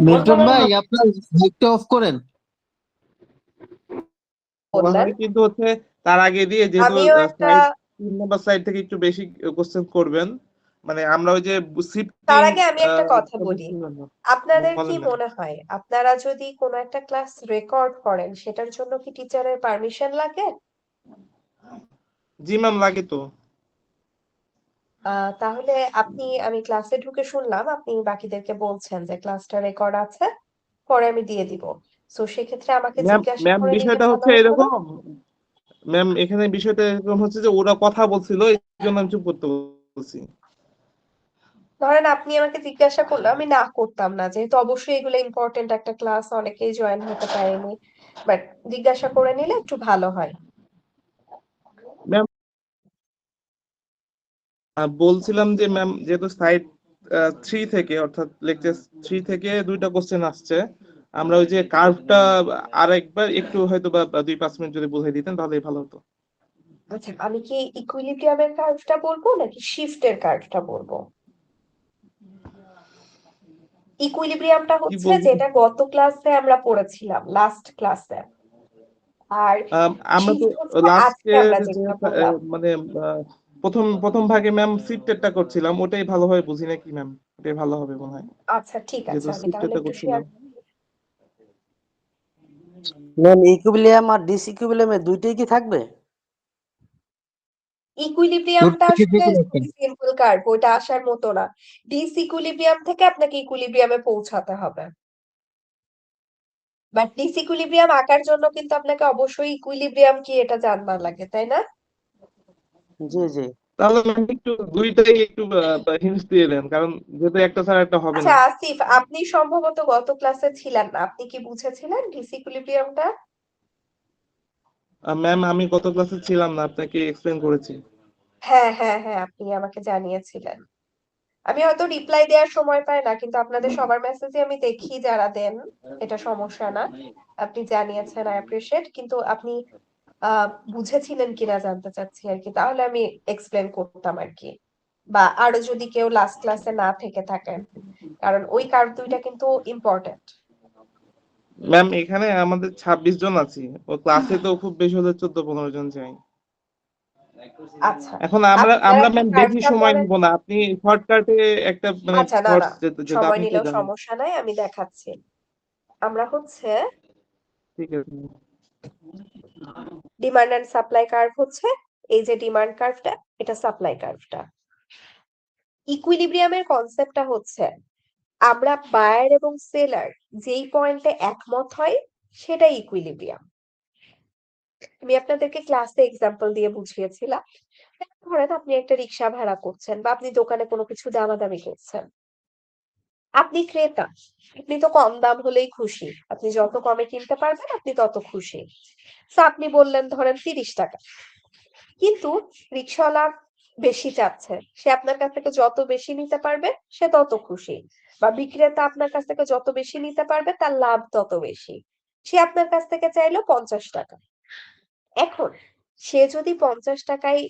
মিল্টন ভাই আপনার মাইকটা অফ করেন। বললেন কিন্তু হচ্ছে তার আগে দিয়ে যেহেতু আমিও একটা, স্লাইড 3 নম্বর সাইড থেকে একটু বেশি কোশ্চেন করবেন, মানে আমরা ওই যে তার শিফটিং আগে আমি একটা কথা বলি, আপনাদের কি বলেন না। মনে হয় আপনারা যদি কোনো একটা ক্লাস রেকর্ড করেন সেটার জন্য কি টিচারের পারমিশন লাগে? জি ম্যাম, লাগে তো। তাহলে আমি ক্লাসে ঢুকে শুনলাম আপনি বাকিদেরকে বলছেন যে ক্লাসটা রেকর্ড আছে, পরে আমি দিয়ে দিব। সো সেক্ষেত্রে আমাকে ম্যাম জিজ্ঞাসা ম্যাম করে নিলে বিষয়টা ভালো হচ্ছে হতো না? এরকম, ম্যাম এখানে বিষয়টা এরকম হচ্ছে যে ওরা কথা বলছিল এই জন্য আমি চুপ করতে বলছি। ধরেন আপনি আমাকে জিজ্ঞাসা করলো, আমি না করতাম না, যেহেতু অবশ্যই এগুলো ইম্পর্টেন্ট একটা ক্লাস, অনেকেই জয়েন হতে পারেনি, বাট জিজ্ঞাসা করে নিলে একটু ভালো হয়। ম্যাম বলছিলাম যে ম্যাম যেহেতু সাইড 3 থেকে অর্থাৎ লেকচার 3 থেকে দুইটা কোশ্চেন আসছে, আমরা ওই যে কার্ভটা আরেকবার একটু হয়তো বা 2-5 মিনিট যদি বুঝিয়ে দিতেন তাহলেই ভালো হতো। আচ্ছা, আমি কি ইকুইলিব্রিয়ামের কার্ভটা বলবো নাকি শিফটের কার্ভটা বলবো? ইকুইলিব্রিয়ামটা কি হচ্ছে বলবো? যেটা গত ক্লাসে আমরা পড়েছিলাম, লাস্ট ক্লাসে। আর আমরা তো শিফট হচ্ছে আজকে লাস্টে আমরা যে যেটা বললাম। মানে প্রথম প্রথম ভাগে ম্যাম শিফটেরটা করছিলাম, ওটাই ভালোভাবে বুঝি নাকি ম্যাম? ওটাই ভালো হবে মনে হয়, আচ্ছা ঠিক আছে, যেহেতু আমি তাহলে শিফটেরটা একটু শেয়ার। করছিলাম। ম্যাম ইকুইলিব্রিয়াম আর ডিসইকুইলিব্রিয়ামে দুইটাই কি থাকবে? ইকুইলিব্রিয়ামটা আসলে খুবই সিম্পল কার্ভ, ওইটা আসার মতো না। ডিসইকুইলিব্রিয়াম থেকে আপনাকে ইকুইলিব্রিয়ামে পৌঁছাতে হবে, বাট ডিসইকুইলিব্রিয়াম আঁকার জন্য কিন্তু আপনাকে অবশ্যই ইকুইলিব্রিয়াম কি এটা জানা লাগে, তাই না? জি জি। তাহলে ম্যাম একটু দুইটাই একটু হিন্টস দিয়ে দেন, কারণ যেহেতু একটা ছাড়া একটা হবে আচ্ছা না। আসিফ, আপনি সম্ভবত গত ক্লাসে ছিলেন না, আপনি কি বুঝেছিলেন ডিসইকুইলিব্রিয়ামটা? ম্যাম আমি গত ক্লাসে ছিলাম না, আপনাকে এক্সপ্লেন করেছি। হ্যাঁ হ্যাঁ হ্যাঁ, আপনি আমাকে জানিয়েছিলেন। আমি হয়তো রিপ্লাই দেওয়ার সময় পাই না, কিন্তু আপনাদের সবার মেসেজে আমি দেখি যারা দেন, এটা সমস্যা না। আপনি জানিয়েছেন, আই অ্যাপ্রিশিয়েট, কিন্তু আপনি বুঝেছিলেন কিনা জানতে চাচ্ছি আর কি, তাহলে আমি এক্সপ্লেন করতাম আর কি, বা আরো যদি কেউ লাস্ট ক্লাসে না থেকে থাকেন, কারণ ওই কার্ভ দুইটা কিন্তু ইম্পর্টেন্ট। ম্যাম এখানে আমাদের 26 জন আছি, ও ক্লাসে তো খুব বেশি হলে 14-15 জন চাই। আচ্ছা, এখন আমরা আপনারা আমরা কি ম্যাম বেশি কার্ভটা সময় পড়েন? নিব না, আপনি শর্টকাটে একটা মানে আচ্ছা না না, থটস যেটা সময় আপনি তো নিলেও জানেন। সমস্যা নাই, আমি দেখাচ্ছি। আমরা হচ্ছে ঠিক আছে। ডিমান্ড অ্যান্ড সাপ্লাই কার্ভ হচ্ছে এই যে ডিমান্ড কার্ভটা, এটা সাপ্লাই কার্ভটা। ইকুইলিব্রিয়ামের কনসেপ্টটা হচ্ছে আমরা বায়ার এবং সেলার যেই পয়েন্টে একমত হয় সেটাই ইকুইলিব্রিয়াম। আমি আপনাদেরকে ক্লাসে এক্সাম্পল দিয়ে বুঝিয়েছিলাম। ধরেন আপনি একটা রিক্সা ভাড়া করছেন বা আপনি দোকানে কোনো কিছু দামাদামি করছেন, আপনি ক্রেতা, আপনি তো কম দাম হলেই খুশি, আপনি যত কমে কিনতে পারবেন আপনি তত খুশি। তো আপনি বললেন ধরেন 30 টাকা, কিন্তু রিক্সাওয়ালা বেশি চাচ্ছে, সে আপনার কাছ থেকে যত বেশি নিতে পারবে সে তত খুশি, বা বিক্রেতা আপনার কাছ থেকে যত বেশি নিতে পারবে তার লাভ তত বেশি। সে আপনার কাছ থেকে চাইলো 50 টাকা। এখন সে যদি 50 টাকায়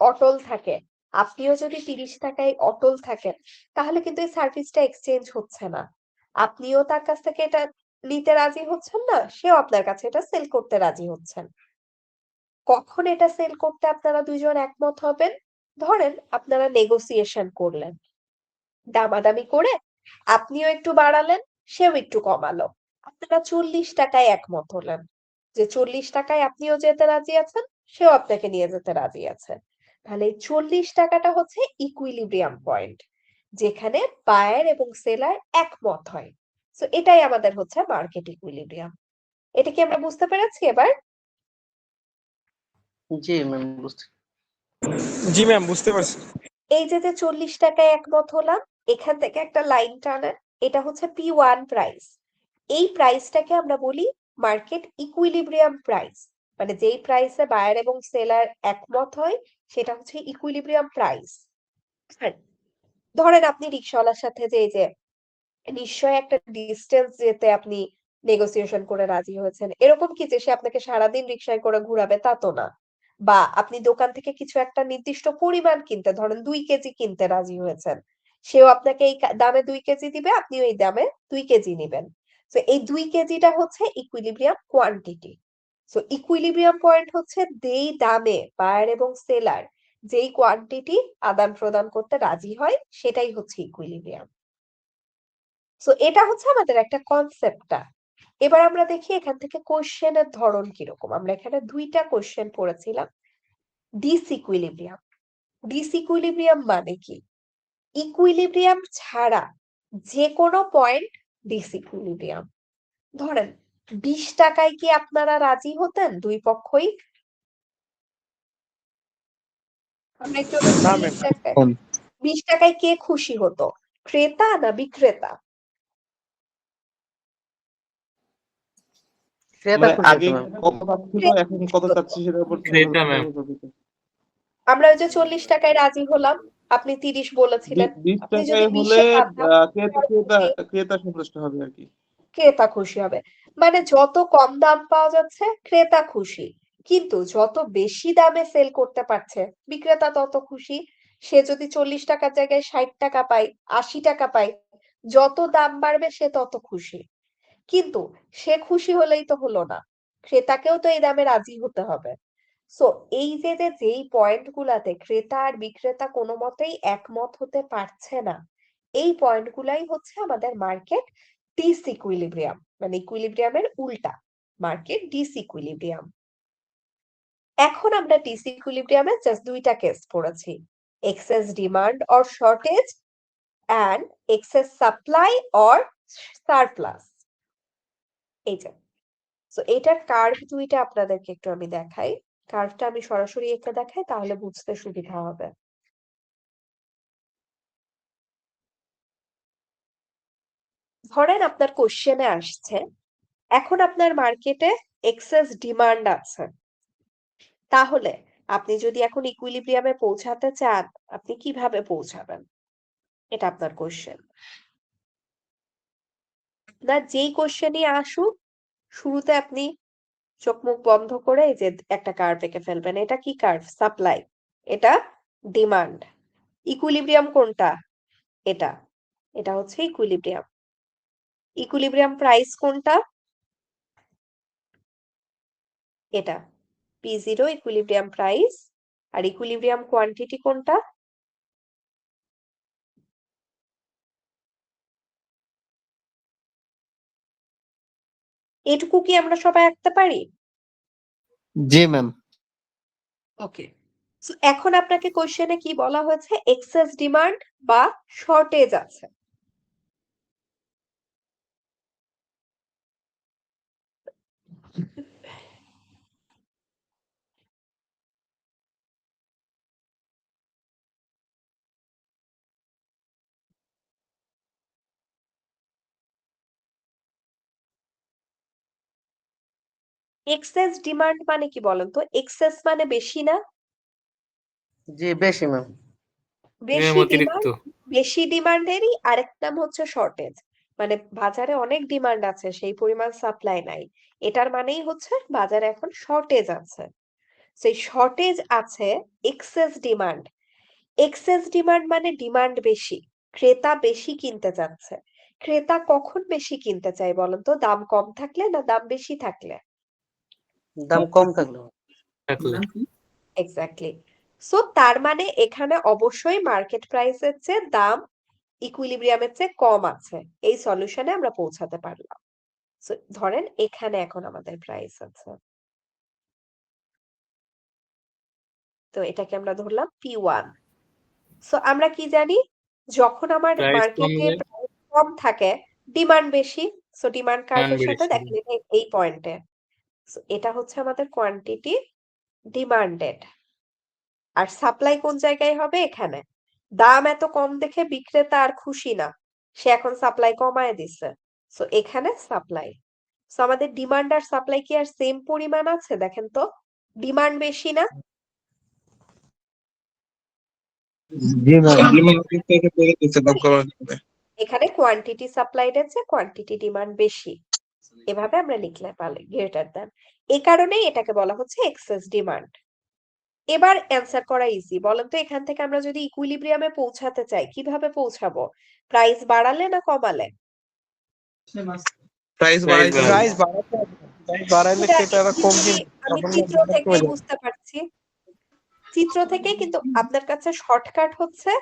অটল থাকে, আপনিও যদি 30 টাকায় অটল থাকেন, তাহলে কিন্তু এই সার্ভিসটা এক্সচেঞ্জ হচ্ছে না। আপনিও তার কাছ থেকে এটা নিতে রাজি হচ্ছেন না, সেও আপনার কাছে এটা সেল করতে রাজি হচ্ছেন। কখন এটা সেল করতে আপনারা দুইজন একমত হবেন? ধরেন আপনারা নেগোসিয়েশন করলেন, দামাদামি করে আপনিও একটু বাড়ালেন, সেও একটু কমালো, আপনারা 40 টাকায় একমত হলেন যে 40 টাকায় আপনিও যেতে রাজি আছেন, সেও আপনাকে নিয়ে যেতে রাজি আছে। তাহলে এই 40 টাকাটা হচ্ছে ইকুইলিব্রিয়াম পয়েন্ট, যেখানে বায়ার এবং সেলার একমত হয়। তো এটাই আমাদের হচ্ছে মার্কেট ইকুইলিব্রিয়াম। এটা কি আমরা বুঝতে পেরেছি এবার? জি ম্যাম, বুঝতে জি ম্যাম, বুঝতে পারছি। এই যে 40 টাকায় একমত হলাম, এখান থেকে একটা লাইন টানেন, এটা হচ্ছে P1 প্রাইস। এই প্রাইসটাকে আমরা বলি মার্কেট ইকুইলিব্রিয়াম প্রাইস, মানে যেই প্রাইসে বায়ার এবং সেলার একমত হয় সেটা হচ্ছে ইকুইলিব্রিয়াম প্রাইস। ধরেন আপনি রিক্সাওয়ালার সাথে যে নিশ্চয়ই একটা ডিস্টেন্স যেতে আপনি নেগোসিয়েশন করে রাজি হয়েছেন, এরকম কি যে সে আপনাকে সারাদিন রিক্সায় করে ঘুরাবে, তা তো না। বা আপনি দোকান থেকে কিছু একটা নির্দিষ্ট পরিমাণ কিনতে, ধরেন 2 কেজি কিনতে রাজি হয়েছেন, সেও আপনাকে এই দামে 2 কেজি দিবে, আপনিও এই দামে 2 কেজি নিবেন। তো এই 2 কেজিটা হচ্ছে equilibrium quantity. So equilibrium point হচ্ছে যেই দামে বায়ার এবং সেলার যেই কোয়ান্টিটি আদান প্রদান করতে রাজি হয়, সেটাই হচ্ছে ইকুইলিব্রিয়াম। সো এটা হচ্ছে আমাদের একটা কনসেপ্টটা। এবার আমরা দেখি এখান থেকে কোশ্চেনের ধরন কিরকম। আমরা এখানে 2টা কোশ্চেন পড়েছিলাম। ডিসইকুইলিব্রিয়াম। ডিসইকুইলিব্রিয়াম মানে কি? ইকুইলিব্রিয়াম ছাড়া যে কোনো পয়েন্ট ডিসইকুইলিব্রিয়াম। ধরেন 20 টাকায় কি আপনারা রাজি হতেন দুই পক্ষই? আমরা একটু না 20 ম্যাম। টাকায় 20 টাকায় কে খুশি হতো, ক্রেতা না বিক্রেতা? ক্রেতা মানে খুশি আগে হতো ম্যাম। কত পাচ্ছিল এখন কত চাচ্ছি সেটার উপর ক্রেতা ম্যাম। আমরা ওই যে 40 টাকায় রাজি হলাম, আপনি 30 বলেছিলেন, 20 আপনি যদি টাকায় হলে 20-এ বাদ দাও, ক্রেতা তার ক্রেতা খুশি, ক্রেতা সন্তুষ্ট হবে আর কি। ক্রেতা খুশি হবে। মানে যত কম দাম পাওয়া যাচ্ছে ক্রেতা খুশি, কিন্তু যত বেশি দামে সেল করতে পারছে বিক্রেতা তত খুশি। সে যদি 40 টাকার জায়গায় 60 টাকা পায়, 80 টাকা পায়, যত দাম বাড়বে সে তত খুশি। কিন্তু সে খুশি হলেই তো হলো না, ক্রেতাকেও তো এই দামে রাজি হতে হবে। সো এই যেই পয়েন্ট গুলাতে ক্রেতা আর বিক্রেতা কোনো মতেই একমত হতে পারছে না, এই পয়েন্ট গুলাই হচ্ছে আমাদের মার্কেট ডিসইকুইলিব্রিয়াম, মানে ইকুইলিব্রিয়ামের উল্টা, মার্কেট ডিসইকুইলিব্রিয়াম। এখন আমরা ডিসইকুইলিব্রিয়ামের জাস্ট 2টা কেস পড়েছি, excess demand or shortage and excess supply or surplus. এই যে, সো এটার কার্ভ 2টা আপনাদেরকে একটু আমি দেখাই। কার্ভটা আমি সরাসরি এঁকে দেখাই, তাহলে বুঝতে সুবিধা হবে। ধরেন আপনার কোশ্চেনে আসছে এখন আপনার মার্কেটে এক্সেস ডিমান্ড আছে, তাহলে আপনি যদি এখন ইকুইলিব্রিয়ামে পৌঁছাতে চান, আপনি কিভাবে পৌঁছাবেন? এটা আপনার কোশ্চেন। না যেই কোশ্চেনই আসুক, শুরুতে আপনি চোখ মুখ বন্ধ করে এই যে একটা কার্ভ এঁকে ফেলবেন। এটা কি কার্ভ? সাপ্লাই। এটা ডিমান্ড। ইকুইলিব্রিয়াম কোনটা? এটা। এটা হচ্ছে ইকুইলিব্রিয়াম। ইকুইলিব্রিয়াম প্রাইস কোনটা? এটা। P0 equilibrium price. আর ইকুইলিব্রিয়াম কোয়ান্টিটি কোনটা? এটুকু কি আমরা সবাই আঁকতে পারি? জি ম্যাম। ওকে, সো এখন আপনাকে কোশ্চেনে কি বলা হয়েছে, এক্সেস ডিমান্ড বা শর্টেজ আছে। এক্সেস ডিমান্ড মানে কি বলেন তো? এক্সেস মানে বেশি না? জি বেশি ম্যাম। বেশি ডিমান্ড, বেশি ডিমান্ডেরই আরেক নাম হচ্ছে শর্টেজ। মানে বাজারে অনেক ডিমান্ড আছে, সেই পরিমাণ সাপ্লাই নাই, এটার মানেই হচ্ছে বাজারে এখন শর্টেজ আছে। সেই শর্টেজ আছে, এক্সেস ডিমান্ড। এক্সেস ডিমান্ড মানে ডিমান্ড বেশি, ক্রেতা বেশি কিনতে চাচ্ছে। ক্রেতা কখন বেশি কিনতে চায় বলেন তো? দাম কম থাকলে না দাম বেশি থাকলে? দাম কম থাকলো। এক্স্যাক্টলি। সো তার মানে এখানে অবশ্যই মার্কেট প্রাইসের চেয়ে দাম ইকুইলিব্রিয়ামের চেয়ে কম আছে, এই সলিউশনে আমরা পৌঁছাতে পারলাম। সো ধরেন এখানে এখন আমাদের প্রাইস আছে, তো এটাকে আমরা ধরলাম P1। সো আমরা কি জানি, যখন আমার মার্কেটে প্রাইস কম থাকে ডিমান্ড বেশি, সো ডিমান্ড কার্ভের সাথে দেখেন এটা এই পয়েন্টে। সো এটা হচ্ছে আমাদের কোয়ান্টিটি ডিমান্ডেড, আর সাপ্লাই কোন জায়গায় হবে? এখানে। দাম এত কম দেখে বিক্রেতা আর খুশি না, সে এখন সাপ্লাই কমায় দিচ্ছে, সো এখানে সাপ্লাই। সো আমাদের ডিমান্ড আর সাপ্লাই কি আর সেম পরিমাণ আছে? দেখেন তো, ডিমান্ড বেশি না? জি ম্যাম। ডিমান্ড কিন্তু এটা বেড়ে গেছে দাম কমার জন্য। এখানে কোয়ান্টিটি সাপ্লাইড আছে, কোয়ান্টিটি ডিমান্ড বেশি, এভাবে আমরা লিখলে পারলে গ্রেটার দ্যান। এই কারণেই এটাকে বলা হচ্ছে এক্সেস ডিমান্ড। এবার অ্যান্সার করা ইজি। বলেন তো, এখান থেকে আমরা যদি ইকুইলিব্রিয়ামে পৌঁছাতে চাই কিভাবে পৌঁছাবো? প্রাইস বাড়ালে না কমালে? প্রাইস বাড়াইতে হবে। প্রাইস বাড়াতে হবে, প্রাইস বাড়াইলে এটা ক্রেতারা কম easily কিনবে, আমি তখন চিত্র দাম কমে থেকেই যাবে। বুঝতে পারছি। চিত্র থেকে কিন্তু আপনার কাছে শর্টকাট হচ্ছে,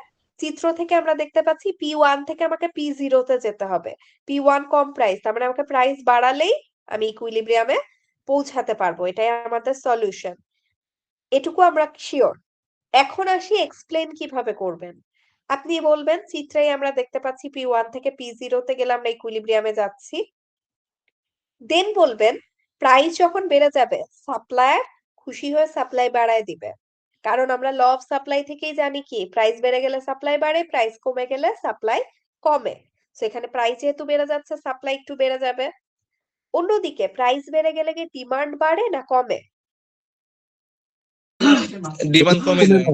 চিত্র থেকে আমরা দেখতে পাচ্ছি P1 থেকে আমাকে P0 তে যেতে হবে। P1 কম প্রাইস, তার মানে আমাকে প্রাইস বাড়ালেই আমি ইকুইলিব্রিয়ামে পৌঁছাতে পারবো, এটাই আমাদের সলিউশন। এটুকু আমরা শিওর। এখন আসি এক্সপ্লেন কিভাবে করবেন। আপনি বলবেন চিত্রেই আমরা দেখতে পাচ্ছি P1 থেকে P0 তে গেলে আমরা ইকুইলিব্রিয়ামে যাচ্ছি। দেন বলবেন প্রাইস যখন বেড়ে যাবে সাপ্লায়ার খুশি হয়ে সাপ্লাই বাড়ায় দিবে, কারণ আমরা ল অফ সাপ্লাই থেকেই জানি কি, প্রাইস বেড়ে গেলে সাপ্লাই বাড়ে, প্রাইস কমে গেলে সাপ্লাই কমে। তো এখানে প্রাইস যেহেতু বেড়ে যাচ্ছে সাপ্লাই একটু বেড়ে যাবে। অন্যদিকে প্রাইস বেড়ে গেলে কি ডিমান্ড বাড়ে না কমে? ডিমান্ড কমে যায়।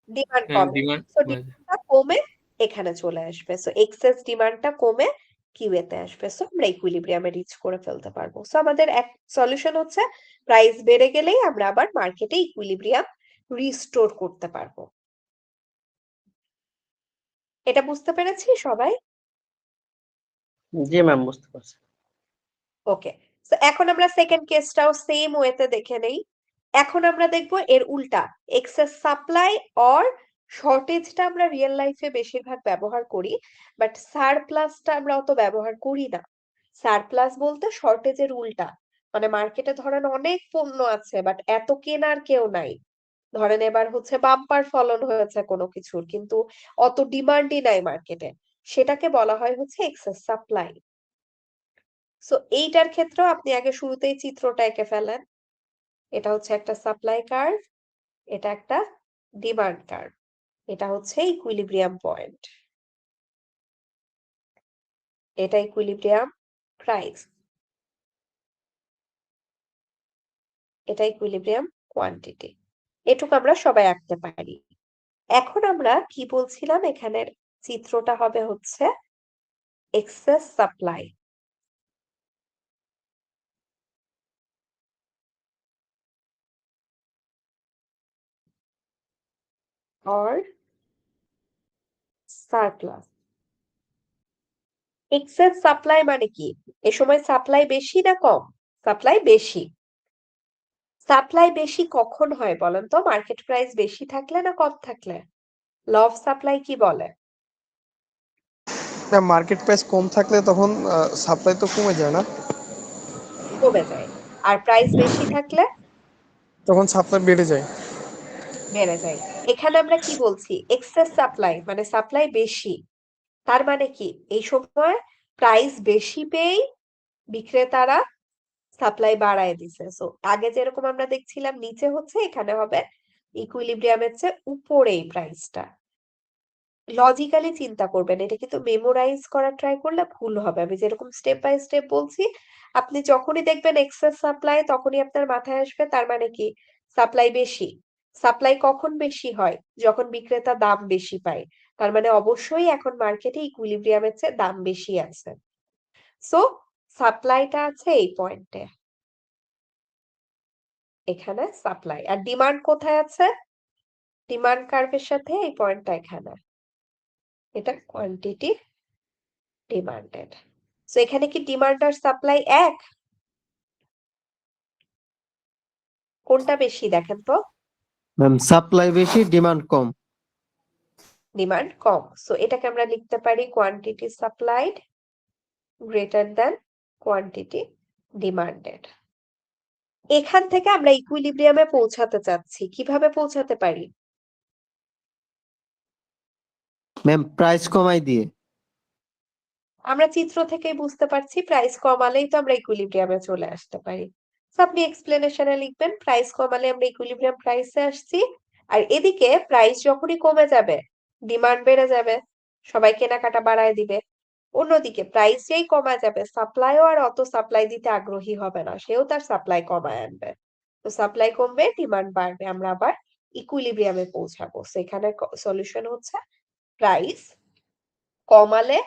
ডিমান্ড কমে। তো ডিমান্ডটা কমে এখানে চলে আসবে, সো এক্সেস ডিমান্ডটা কমে কিউএ তে আসবে, সো আমরা ইকুইলিব্রিয়ামে রিচ করে ফেলতে পারবো। সো আমাদের এক সলিউশন হচ্ছে প্রাইস বেড়ে গেলেই আমরা আবার মার্কেটে ইকুইলিব্রিয়াম রিস্টোর করতে পারবো। এটা বুঝতে পেরেছি সবাই? জি ম্যাম বুঝতে পারছি। ওকে, তো এখন আমরা সেকেন্ড কেসটাও সেম ওয়েতে দেখে নেই। এখন আমরা দেখবো এর উল্টা, এক্সেস সাপ্লাই অর শর্টেজটা আমরা রিয়েল লাইফে বেশিরভাগ ব্যবহার করি, বাট সারপ্লাসটা আমরা অত ব্যবহার করি না। সারপ্লাস বলতে শর্টেজের উল্টা, মানে মার্কেটে ধরেন অনেক পণ্য আছে বাট এত কেনার কেউ নাই। ধরেন এবার হচ্ছে বাম্পার ফলন হয়েছে কোনো কিছুর, কিন্তু অত ডিমান্ডই নাই মার্কেটে, সেটাকে বলা হয় হচ্ছে এক্সেস সাপ্লাই। সো এইটার ক্ষেত্রেও আপনি আগে শুরুতেই চিত্রটা এঁকে ফেলেন। এটা হচ্ছে একটা সাপ্লাই কার্ভ, এটা একটা ডিমান্ড কার্ভ, এটা হচ্ছে ইকুইলিব্রিয়াম পয়েন্ট, এটা ইকুইলিব্রিয়াম প্রাইস, এটা ইকুইলিব্রিয়াম কোয়ান্টিটি। এটুকু আমরা সবাই আঁকতে পারি। এখন আমরা কি বলছিলাম, এখানের চিত্রটা হবে হচ্ছে excess supply or surplus. Excess supply মানে কি? এ সময় সাপ্লাই বেশি না কম? সাপ্লাই বেশি। সাপ্লাই বেশি কখন হয় বলেন তো? মার্কেট প্রাইস বেশি থাকলে না কম থাকলে? ল অফ সাপ্লাই কি বলে? মার্কেট প্রাইস কম থাকলে তখন সাপ্লাই তো কমে যায় না? কমে যায়। আর প্রাইস বেশি থাকলে? তখন সাপ্লাই বেড়ে যায়। বেড়ে যায়। এখানে আমরা কি বলছি? এক্সেস সাপ্লাই মানে সাপ্লাই বেশি। তার মানে কি এই সময় প্রাইস বেশি পেয়েই বিক্রেতারা সাপ্লাই বাড়ায় দিছে। সো আগে যেরকম আমরা দেখছিলাম নিচে হচ্ছে, এখানে হবে ইকুইলিব্রিয়ামের চেয়ে উপরে এই প্রাইসটা। লজিক্যালি চিন্তা করবেন, এটা কিন্তু মেমোরাইজ করার ট্রাই করলে ভুল হবে। আমি যেরকম স্টেপ বাই স্টেপ বলছি, আপনি যখনই দেখবেন এক্সেস সাপ্লাই তখনই আপনার মাথায় আসবে তার মানে কি সাপ্লাই বেশি। সাপ্লাই কখন বেশি হয়? যখন বিক্রেতা দাম বেশি পায়। তার মানে অবশ্যই এখন মার্কেটে ইকুইলিব্রিয়ামের চেয়ে দাম বেশি আছে। সো সাপ্লাইটা আছে এই পয়েন্টে, এখানে সাপ্লাই। আর ডিমান্ড কোথায় আছে? ডিমান্ড কার্ভের সাথে এই পয়েন্টটা এখানে, এটা কোয়ান্টিটি ডিমান্ডেড। সো এখানে কি ডিমান্ড আর সাপ্লাই এক? কোনটা বেশি দেখেন তো? ম্যাম সাপ্লাই বেশি ডিমান্ড কম। ডিমান্ড কম। সো এটাকে আমরা লিখতে পারি quantity supplied greater than quantity demanded. এখান থেকে আমরা ইকুইলিব্রিয়ামে পৌঁছাতে চাচ্ছি, কিভাবে পৌঁছাতে পারি? ম্যাম প্রাইস কমাই দিয়ে। আমরা চিত্র থেকেই বুঝতে পারছি প্রাইস কমালেই তো আমরা ইকুইলিব্রিয়ামে চলে আসতে পারি। তো আপনি এক্সপ্লেনেশনে লিখবেন প্রাইস কমালে আমরা ইকুইলিব্রিয়াম প্রাইসে আসছি, আর এদিকে প্রাইস যখনই কমে যাবে ডিমান্ড বেড়ে যাবে, সবাই কেনাকাটা বাড়ায় দিবে। অন্যদিকে প্রাইস যেই কমা যাবে সাপ্লাইও আর অত সাপ্লাই দিতে আগ্রহী হবে না, সেও তার সাপ্লাই কমায় আনবে। তো সাপ্লাই কমবে ডিমান্ড বাড়বে, আমরা আবার ইকুইলিব্রিয়ামে পৌঁছাবো। সেখানে সলিউশন হচ্ছে প্রাইস কমালে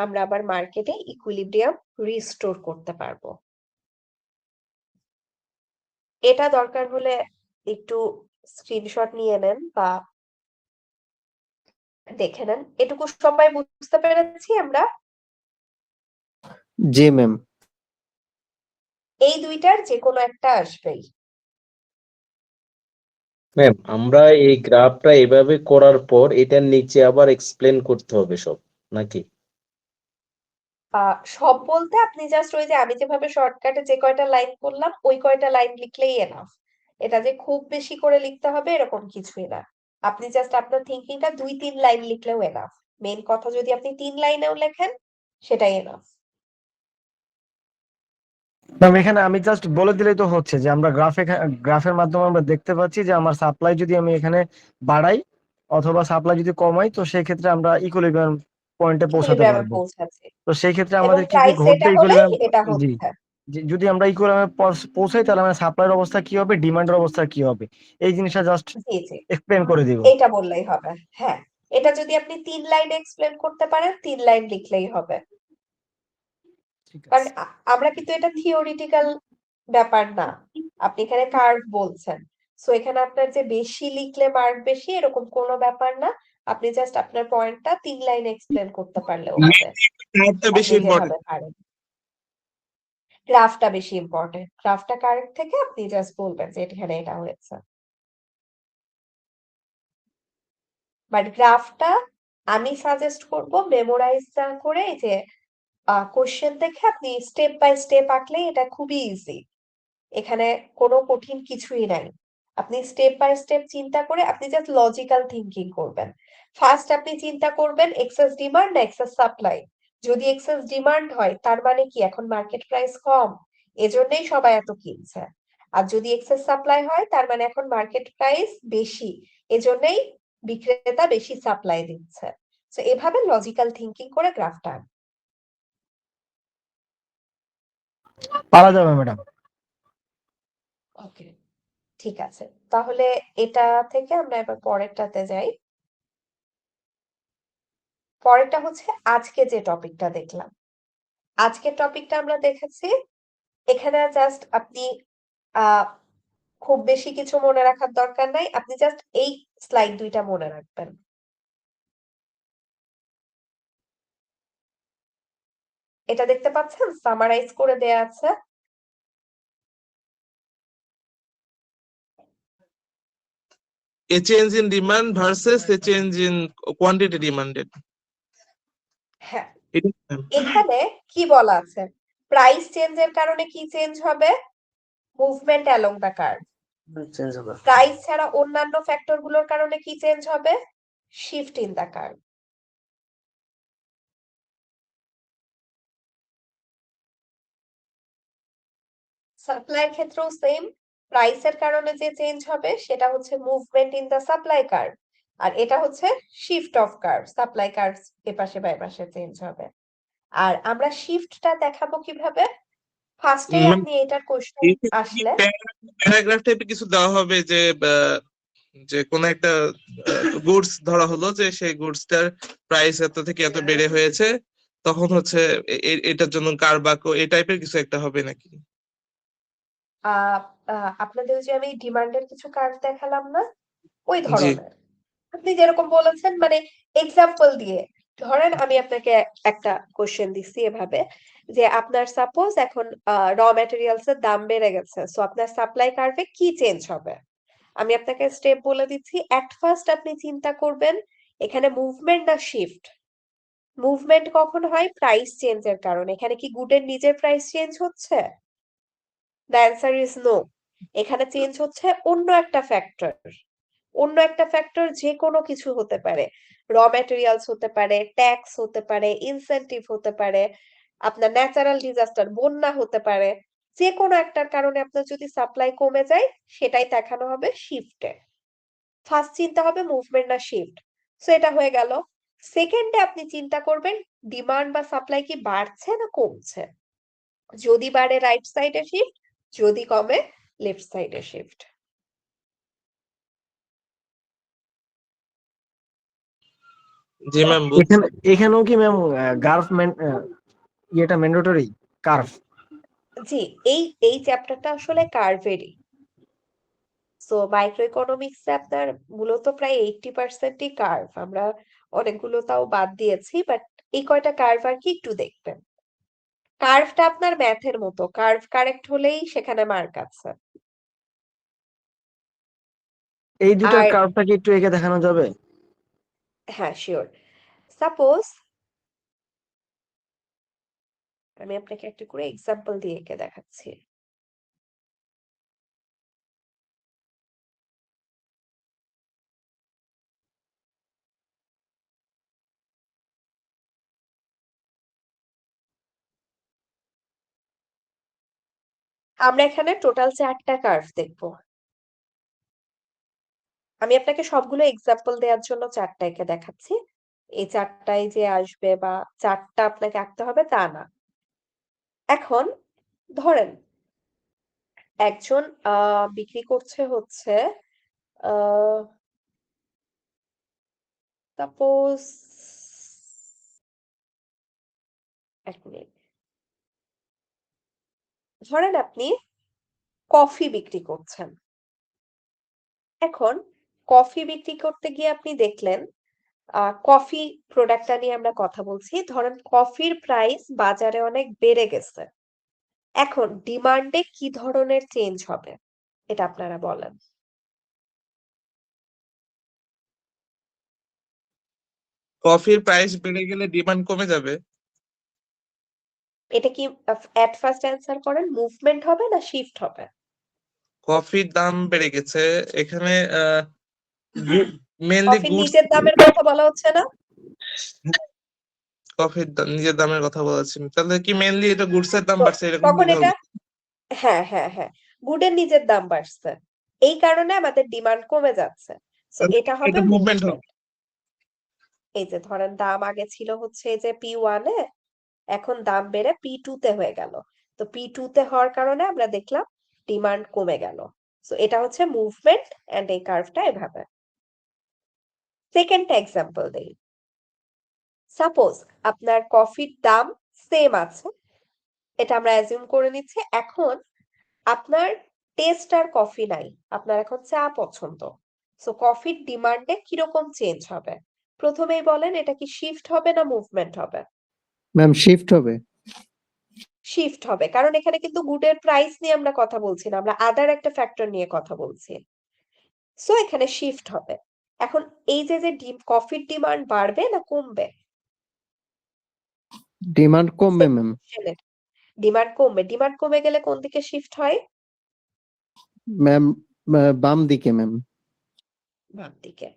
আমরা আবার মার্কেটে ইকুইলিব্রিয়াম রিস্টোর করতে পারবো। এটা দরকার হলে একটু স্ক্রিনশট নিয়ে নেন বা দেখে নেন। এটুকু সবাই বুঝতে পেরেছি আমরা? জি ম্যাম। এই দুইটার যে কোনো একটা আসবেই। ম্যাম আমরা এই গ্রাফটা এভাবে করার পর এটার নিচে আবার এক্সপ্লেন করতে হবে সব নাকি? সব বলতে আপনি জাস্ট ওই যে আমি যেভাবে শর্টকাটে যে কয়টা লাইন করলাম ওই কয়টা লাইন লিখলেই এনাফ। এটা যে খুব বেশি করে লিখতে হবে এরকম কিছুই না। আপনি জাস্ট আপনার থিঙ্কিংটা 2-3 লাইন লিখলেও এনাফ। মেইন কথা যদি আপনি 3 লাইনেও লেখেন সেটাই এনাফ। ম্যাম এখানে আমি জাস্ট বলে দিলেই তো হচ্ছে যে আমরা গ্রাফের মাধ্যমে আমরা দেখতে পাচ্ছি যে আমার সাপ্লাই যদি আমি এখানে বাড়াই অথবা সাপ্লাই যদি কমাই তো সেই ক্ষেত্রে আমরা ইকুইলিব্রিয়াম পয়েন্টে পৌঁছাতে ইকুইলিব্রিয়ামে পারবো। পৌঁছাচ্ছে তো সেই ক্ষেত্রে এবং আমাদের কি কি প্রাইস ঘটবে এটা হলেই ইকুইলিব্রিয়াম? এটা জি, হচ্ছে। যদি আমরা ইকুইলিব্রিয়ামে পৌঁছাই তাহলে আমার সাপ্লাইয়ের অবস্থা কি হবে, ডিমান্ডের অবস্থা কি হবে, এই জিনিসটা জাস্ট জি জি, এক্সপ্লেন করে দিব। এইটা বললেই হবে। হ্যাঁ, এটা যদি আপনি 3 লাইনে এক্সপ্লেন করতে পারেন 3 লাইন লিখলেই হবে। ঠিক কারণ আছে। আমরা কিন্তু এটা থিওরিটিক্যাল ব্যাপার না, আপনি এখানে কার্ভ বলছেন। সো এখানে আপনার যে বেশি লিখলে মার্ক বেশি এরকম কোনো ব্যাপার না। আপনি জাস্ট আপনার পয়েন্টটা 3 লাইনে এক্সপ্লেন করতে পারলেও হবে, গ্রাফটা বেশি আপনি ইম্পর্টেন্ট। যেভাবে পারেন। গ্রাফটা বেশি ইম্পর্টেন্ট, গ্রাফটা কারেক্ট থেকে আপনি জাস্ট বলবেন যে এখানে এটা হয়েছে। বাট গ্রাফটা আমি সাজেস্ট করব মেমোরাইজ না করে এই যে কোশ্চেন দেখে আপনি স্টেপ বাই স্টেপ আঁকলেই এটা খুবই ইজি। এখানে কোনো কঠিন কিছুই নাই। আপনি স্টেপ বাই স্টেপ চিন্তা করে আপনি জাস্ট লজিক্যাল থিঙ্কিং করবেন। ফার্স্ট আপনি চিন্তা করবেন এক্সেস ডিমান্ড না এক্সেস সাপ্লাই। যদি এক্সেস ডিমান্ড হয় তার মানে কি এখন মার্কেট প্রাইস কম, এজন্যই সবাই এত কিনছে। আর যদি এক্সেস সাপ্লাই হয় তার মানে এখন মার্কেট প্রাইস বেশি, এজন্যই বিক্রেতা বেশি সাপ্লাই দিচ্ছে। তো এভাবে লজিক্যাল থিঙ্কিং করে গ্রাফটা। পারা যাবে ম্যাডাম। ওকে, ঠিক আছে। তাহলে এটা থেকে আমরা এবার পরেরটাতে যাই। পরেরটা হচ্ছে আজকে যে টপিকটা দেখলাম। আজকের টপিকটা আমরা দেখেছি, এখানে জাস্ট আপনি আহ খুব বেশি কিছু মনে রাখার দরকার নাই, আপনি জাস্ট এই স্লাইড দুইটা মনে রাখবেন। এটা দেখতে পাচ্ছেন সামারাইজ করে দেয়া আছে। A change in demand versus a change in quantity demanded. হ্যাঁ, এটা এখানে কি বলা আছে? প্রাইস চেঞ্জের কারণে কি চেঞ্জ হবে? Movement along the curve. Change হবে। প্রাইস ছাড়া অন্যান্য ফ্যাক্টর গুলোর কারণে কি চেঞ্জ হবে? Shift in the curve. সাপ্লাইয়ের ক্ষেত্রেও সেম, প্রাইসের কারণে যে চেঞ্জ হবে সেটা হচ্ছে movement in the supply curve, আর এটা হচ্ছে shift of curve, supply curve এপাশে বা এপাশে চেঞ্জ হবে। আর আমরা শিফটটা দেখাবো কিভাবে? ফার্স্টেই আপনি এটার কোশ্চেন আসলে প্যারাগ্রাফ টাইপের কিছু দেওয়া হবে যে যে কোন একটা গুডস ধরা হলো যে সেই গুডসটার প্রাইস এত থেকে এত বেড়ে হয়েছে, তখন হচ্ছে এটার জন্য কার বাক্য এই টাইপের কিছু একটা হবে নাকি? আহ আপনাদের যে আমি ডিমান্ডের কিছু কার্ভ দেখালাম না, ওই জি। ধরনের। আপনি যেরকম বলেছেন মানে এক্সাম্পল দিয়ে, ধরেন আমি আপনাকে একটা কোশ্চেন দিচ্ছি এভাবে যে আপনার সাপোজ এখন র ম্যাটেরিয়ালস এর দাম বেড়ে গেছে, সো আপনার সাপ্লাই কার্ভে কি চেঞ্জ হবে? আমি আপনাকে স্টেপ বলে দিচ্ছি। এট ফার্স্ট আপনি চিন্তা করবেন এখানে মুভমেন্ট না শিফট। মুভমেন্ট কখন হয়? প্রাইস চেঞ্জের কারণে। এখানে কি গুডের নিজের প্রাইস চেঞ্জ হচ্ছে? The answer is no. এখানে চেঞ্জ হচ্ছে অন্য একটা ফ্যাক্টর। অন্য একটা ফ্যাক্টর যে কোনো কিছু হতে পারে, র ম্যাটেরিয়ালস হতে পারে, ট্যাক্স হতে পারে, ইনসেনটিভ হতে পারে, আপনার ন্যাচারাল ডিজাস্টার, বন্যা হতে পারে। যে কোনো একটার কারণে আপনার যদি সাপ্লাই কমে যায় সেটাই দেখানো হবে শিফটে। ফার্স্ট চিন্তা হবে মুভমেন্ট না শিফট, সো এটা হয়ে গেল। সেকেন্ডে আপনি চিন্তা করবেন ডিমান্ড বা সাপ্লাই কি বাড়ছে না কমছে। যদি বাড়ে রাইট সাইডে শিফট, যদি কমে লেফট সাইডে শিফট। জি ম্যাম, এখানেও কি ম্যাম গার্ফ ইয়েটা ম্যান্ডেটরি কার্ভ? জি, এই চ্যাপ্টারটা আসলে কার্ভেরই। সো মাইক্রো ইকোনমিক্সে আপনার মূলত প্রায় 80%ই কার্ভ। আমরা অনেকগুলো তাও বাদ দিয়েছি, বাট এই কয়টা কার্ভ আর কি একটু দেখবেন। কার্ভটা আপনার ম্যাথের মতো, কার্ভ কারেক্ট হলেই সেখানে মার্ক আছে। এই দুটার আর কার্ভটাকে একটু এঁকে দেখানো যাবে? হ্যাঁ, শিওর। সাপোজ আমি আপনাকে একটা করে এক্সাম্পল দিয়ে এঁকে দেখাচ্ছি। আমরা এখানে টোটাল 4টা কার্ভ দেখবো। আমি আপনাকে সবগুলো এক্সাম্পল দেওয়ার জন্য 4টা এঁকে দেখাচ্ছি। এই 4টাই যে আসবে বা 4টা আপনাকে আঁকতে হবে তা না। এখন ধরেন একজন বিক্রি করছে হচ্ছে সাপোজ, এক মিনিট, ধরেন আপনি কফি বিক্রি করছেন। এখন কফি বিক্রি করতে গিয়ে আপনি দেখলেন কফি প্রোডাক্টটা নিয়ে আমরা কথা বলছি, ধরেন কফির প্রাইস বাজারে অনেক বেড়ে গেছে। এখন ডিমান্ডে কি ধরনের চেঞ্জ হবে এটা আপনারা বলেন। কফির প্রাইস বেড়ে গেলে ডিমান্ড কমে যাবে। এটা কি এট ফার্স্ট অ্যান্সার করেন, মুভমেন্ট হবে না শিফট হবে? কফির দাম বেড়ে গেছে, এখানে মেনলি কফির গুডস। নিজের দামের কথা বলা হচ্ছে না? কফির নিজের দামের কথা বলেছি, তাহলে কি মেনলি এটা গুডস এর দাম তো বাড়ছে এরকম তখন বলতে এটা, হবে? হ্যাঁ হ্যাঁ হ্যাঁ, গুডের নিজের দাম বাড়ছে, এই কারণে আমাদের ডিমান্ড কমে যাচ্ছে, তো তাহলে এটা হবে এটা মুভমেন্ট হবে। মুভমেন্ট। এই যে ধরেন দাম আগে ছিল হচ্ছে এই যে P1-এ, এখন দাম বেড়ে P2 তে হয়ে গেল, তো P2 তে হওয়ার কারণে আমরা দেখলাম ডিমান্ড কমে গেল। সো এটা হচ্ছে মুভমেন্ট, এন্ড এই কার্ভটা এভাবে। সেকেন্ড এক্সাম্পল দেই। সাপোজ আপনার কফির দাম সেম আছে, এটা আমরা অ্যাজিউম করে নিচ্ছি। এখন আপনার টেস্ট আর কফি নাই, আপনার এখন চা পছন্দ। সো কফির ডিমান্ডে কিরকম চেঞ্জ হবে? প্রথমেই বলেন এটা কি শিফট হবে না মুভমেন্ট হবে? ম্যাম শিফট হবে। শিফট হবে, কারণ এখানে কিন্তু গুডের প্রাইস নিয়ে আমরা কথা বলছি না, আমরা আদার একটা ফ্যাক্টর নিয়ে কথা বলছি। সো এখানে শিফট হবে। এখন এই যে কফির ডিমান্ড বাড়বে না কমবে? ডিমান্ড কমবে ম্যাম। ডিমান্ড কমবে। ডিমান্ড কমে গেলে কোন দিকে শিফট হয়? ম্যাম বাম দিকে ম্যাম। বাম দিকে।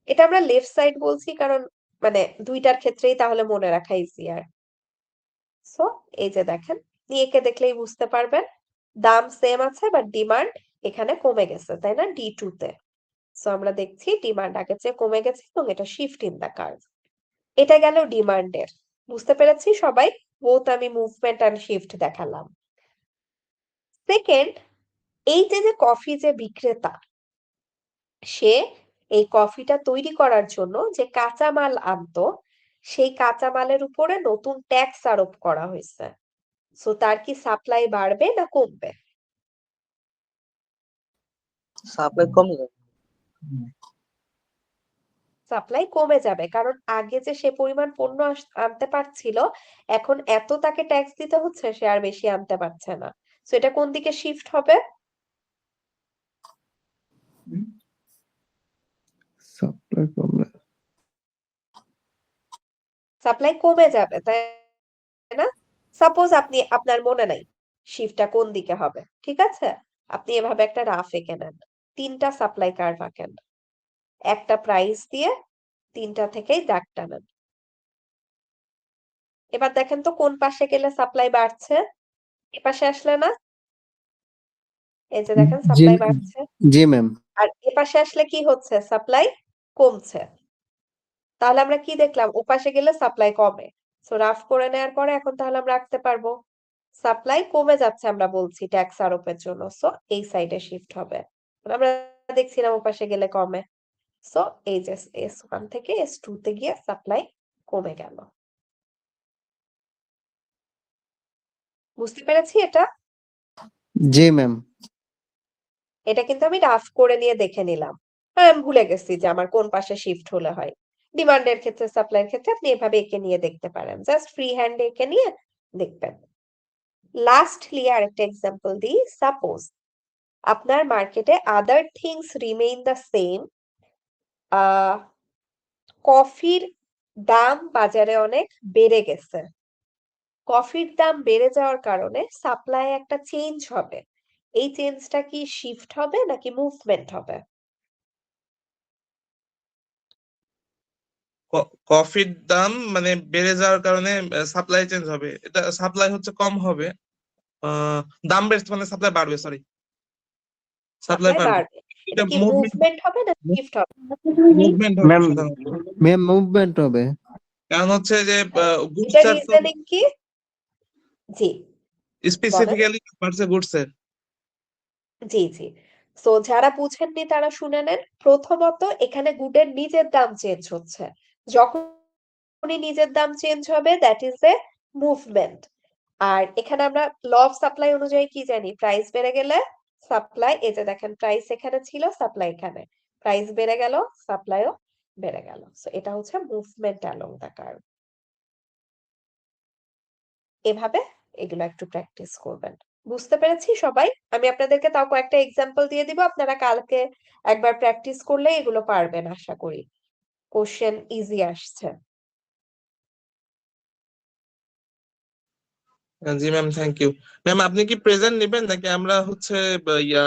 এটা আমরা লেফট সাইড বলছি কারণ মানে দুইটার ক্ষেত্রেই তাহলে মনে রাখা ইজিয়ার। সো এই যে দেখেন, একে দেখলেই বুঝতে পারবেন দাম সেম আছে বাট ডিমান্ড এখানে কমে গেছে, তাই না? D2 তে। সো আমরা দেখছি ডিমান্ড আগের চেয়ে কমে গেছে এবং এটা শিফট ইন দা কার্ভ। এটা গেল ডিমান্ডের। বুঝতে পেরেছি সবাই? বোথ আমি মুভমেন্ট এন্ড শিফট দেখালাম। সেকেন্ড, এই যে কফি যে বিক্রেতা, সে এই কফিটা তৈরি করার জন্য যে কাঁচামাল আনতো, সেই কাঁচামালের উপরে নতুন ট্যাক্স আরোপ করা হয়েছে। সো তার কি সাপ্লাই বাড়বে না কমবে? সাপ্লাই কমে যাবে। সাপ্লাই কমে যাবে, কারণ আগে যে সে পরিমাণ পণ্য আনতে পারছিল, এখন এত তাকে ট্যাক্স দিতে হচ্ছে সে আর বেশি আনতে পারছে না। সো এটা কোন দিকে শিফট হবে? সাপ্লাই কমবে। সাপ্লাই কমে যাবে, তাই না? সাপোজ আপনি আপনার মনে নাই শিফটটা কোন দিকে হবে, ঠিক আছে? আপনি এভাবে একটা রাফ এঁকে নেন, তিনটা সাপ্লাই কার্ভ আঁকেন, একটা প্রাইস দিয়ে তিনটা থেকেই দাগ টানেন। এবার দেখেন তো কোন পাশে গেলে সাপ্লাই বাড়ছে? এ পাশে আসলে না? এই যে দেখেন জি সাপ্লাই বাড়ছে। জি ম্যাম। আর এ পাশে আসলে কি হচ্ছে? সাপ্লাই কমছে। তাহলে আমরা কি দেখলাম? ও পাশে গেলে সাপ্লাই কমে। সো রাফ করে নেওয়ার পরে এখন তাহলে আমরা আঁকতে পারবো সাপ্লাই কমে যাচ্ছে, আমরা বলছি ট্যাক্স আরোপের জন্য। সো এই সাইডে শিফট হবে। আমরা দেখছিলাম ও পাশে গেলে কমে। সো এই যে S1 থেকে S2 তে গিয়ে সাপ্লাই কমে গেল। বুঝতে পেরেছি এটা? জি ম্যাম। এটা কিন্তু আমি রাফ করে নিয়ে দেখে নিলাম। হ্যাঁ, আমি ভুলে গেছি যে আমার কোন পাশে শিফট হলে হয়। ডিমান্ডের ক্ষেত্রে, সাপ্লাইয়ের ক্ষেত্রে আপনি এভাবে এঁকে নিয়ে দেখতে পারেন। জাস্ট ফ্রি হ্যান্ড এঁকে নিয়ে দেখবেন। লাস্টলি আরেকটা এক্সাম্পল দিই। সাপোজ আপনার মার্কেটে আদার থিংস রিমেইন দ্য সেম, কফির দাম বাজারে অনেক বেড়ে গেছে। কফির দাম বেড়ে যাওয়ার কারণে সাপ্লাই একটা চেঞ্জ হবে। এই চেঞ্জটা কি শিফট হবে নাকি মুভমেন্ট হবে? কফির দাম মানে বেড়ে যাওয়ার কারণে সাপ্লাই চেঞ্জ হবে, এটা সাপ্লাই হচ্ছে কম হবে। আহ দাম বেড়ে মানে সাপ্লাই বাড়বে, সরি সাপ্লাই সাপ্লাই বাড়বে। বাড়বে। এটা এটা কি মুভমেন্ট মুভমেন্ট হবে না শিফট হবে? মুভমেন্ট হবে ম্যাম সাধারণত। ম্যাম মুভমেন্ট হবে। কারণ হচ্ছে যে এটা গুডস এর তো রিজনিং কি? জি, বলেন। স্পেসিফিক্যালি বাড়ছে গুডস এর। জি, জি। সো যারা বুঝেননি তারা শুনে নেন। প্রথমত এখানে গুডের নিজের দাম চেঞ্জ হচ্ছে। যখনই নিজের দাম চেঞ্জ হবে দ্যাট ইজ এ মুভমেন্ট। আর এখানে আমরা ল অফ সাপ্লাই অনুযায়ী কি জানি? প্রাইস বেড়ে গেলে সাপ্লাই, এই যে দেখেন প্রাইস এখানে ছিল, সাপ্লাই এখানে। প্রাইস বেড়ে গেল, সাপ্লাইও বেড়ে গেল। সো এটা হচ্ছে মুভমেন্ট অ্যালং দ্য কার্ভ। এভাবে এগুলো একটু প্র্যাকটিস করবেন। বুঝতে পেরেছি সবাই? আমি আপনাদেরকে তাও কয়েকটা এক্সাম্পল দিয়ে দিব। আপনারা কালকে একবার প্র্যাকটিস করলে এগুলো পারবেন আশা করি। কোশ্চেন ইজি আসছে। জি ম্যাম, থ্যাংক ইউ। ম্যাম আপনি কি প্রেজেন্ট নেবেন নাকি আমরা হচ্ছে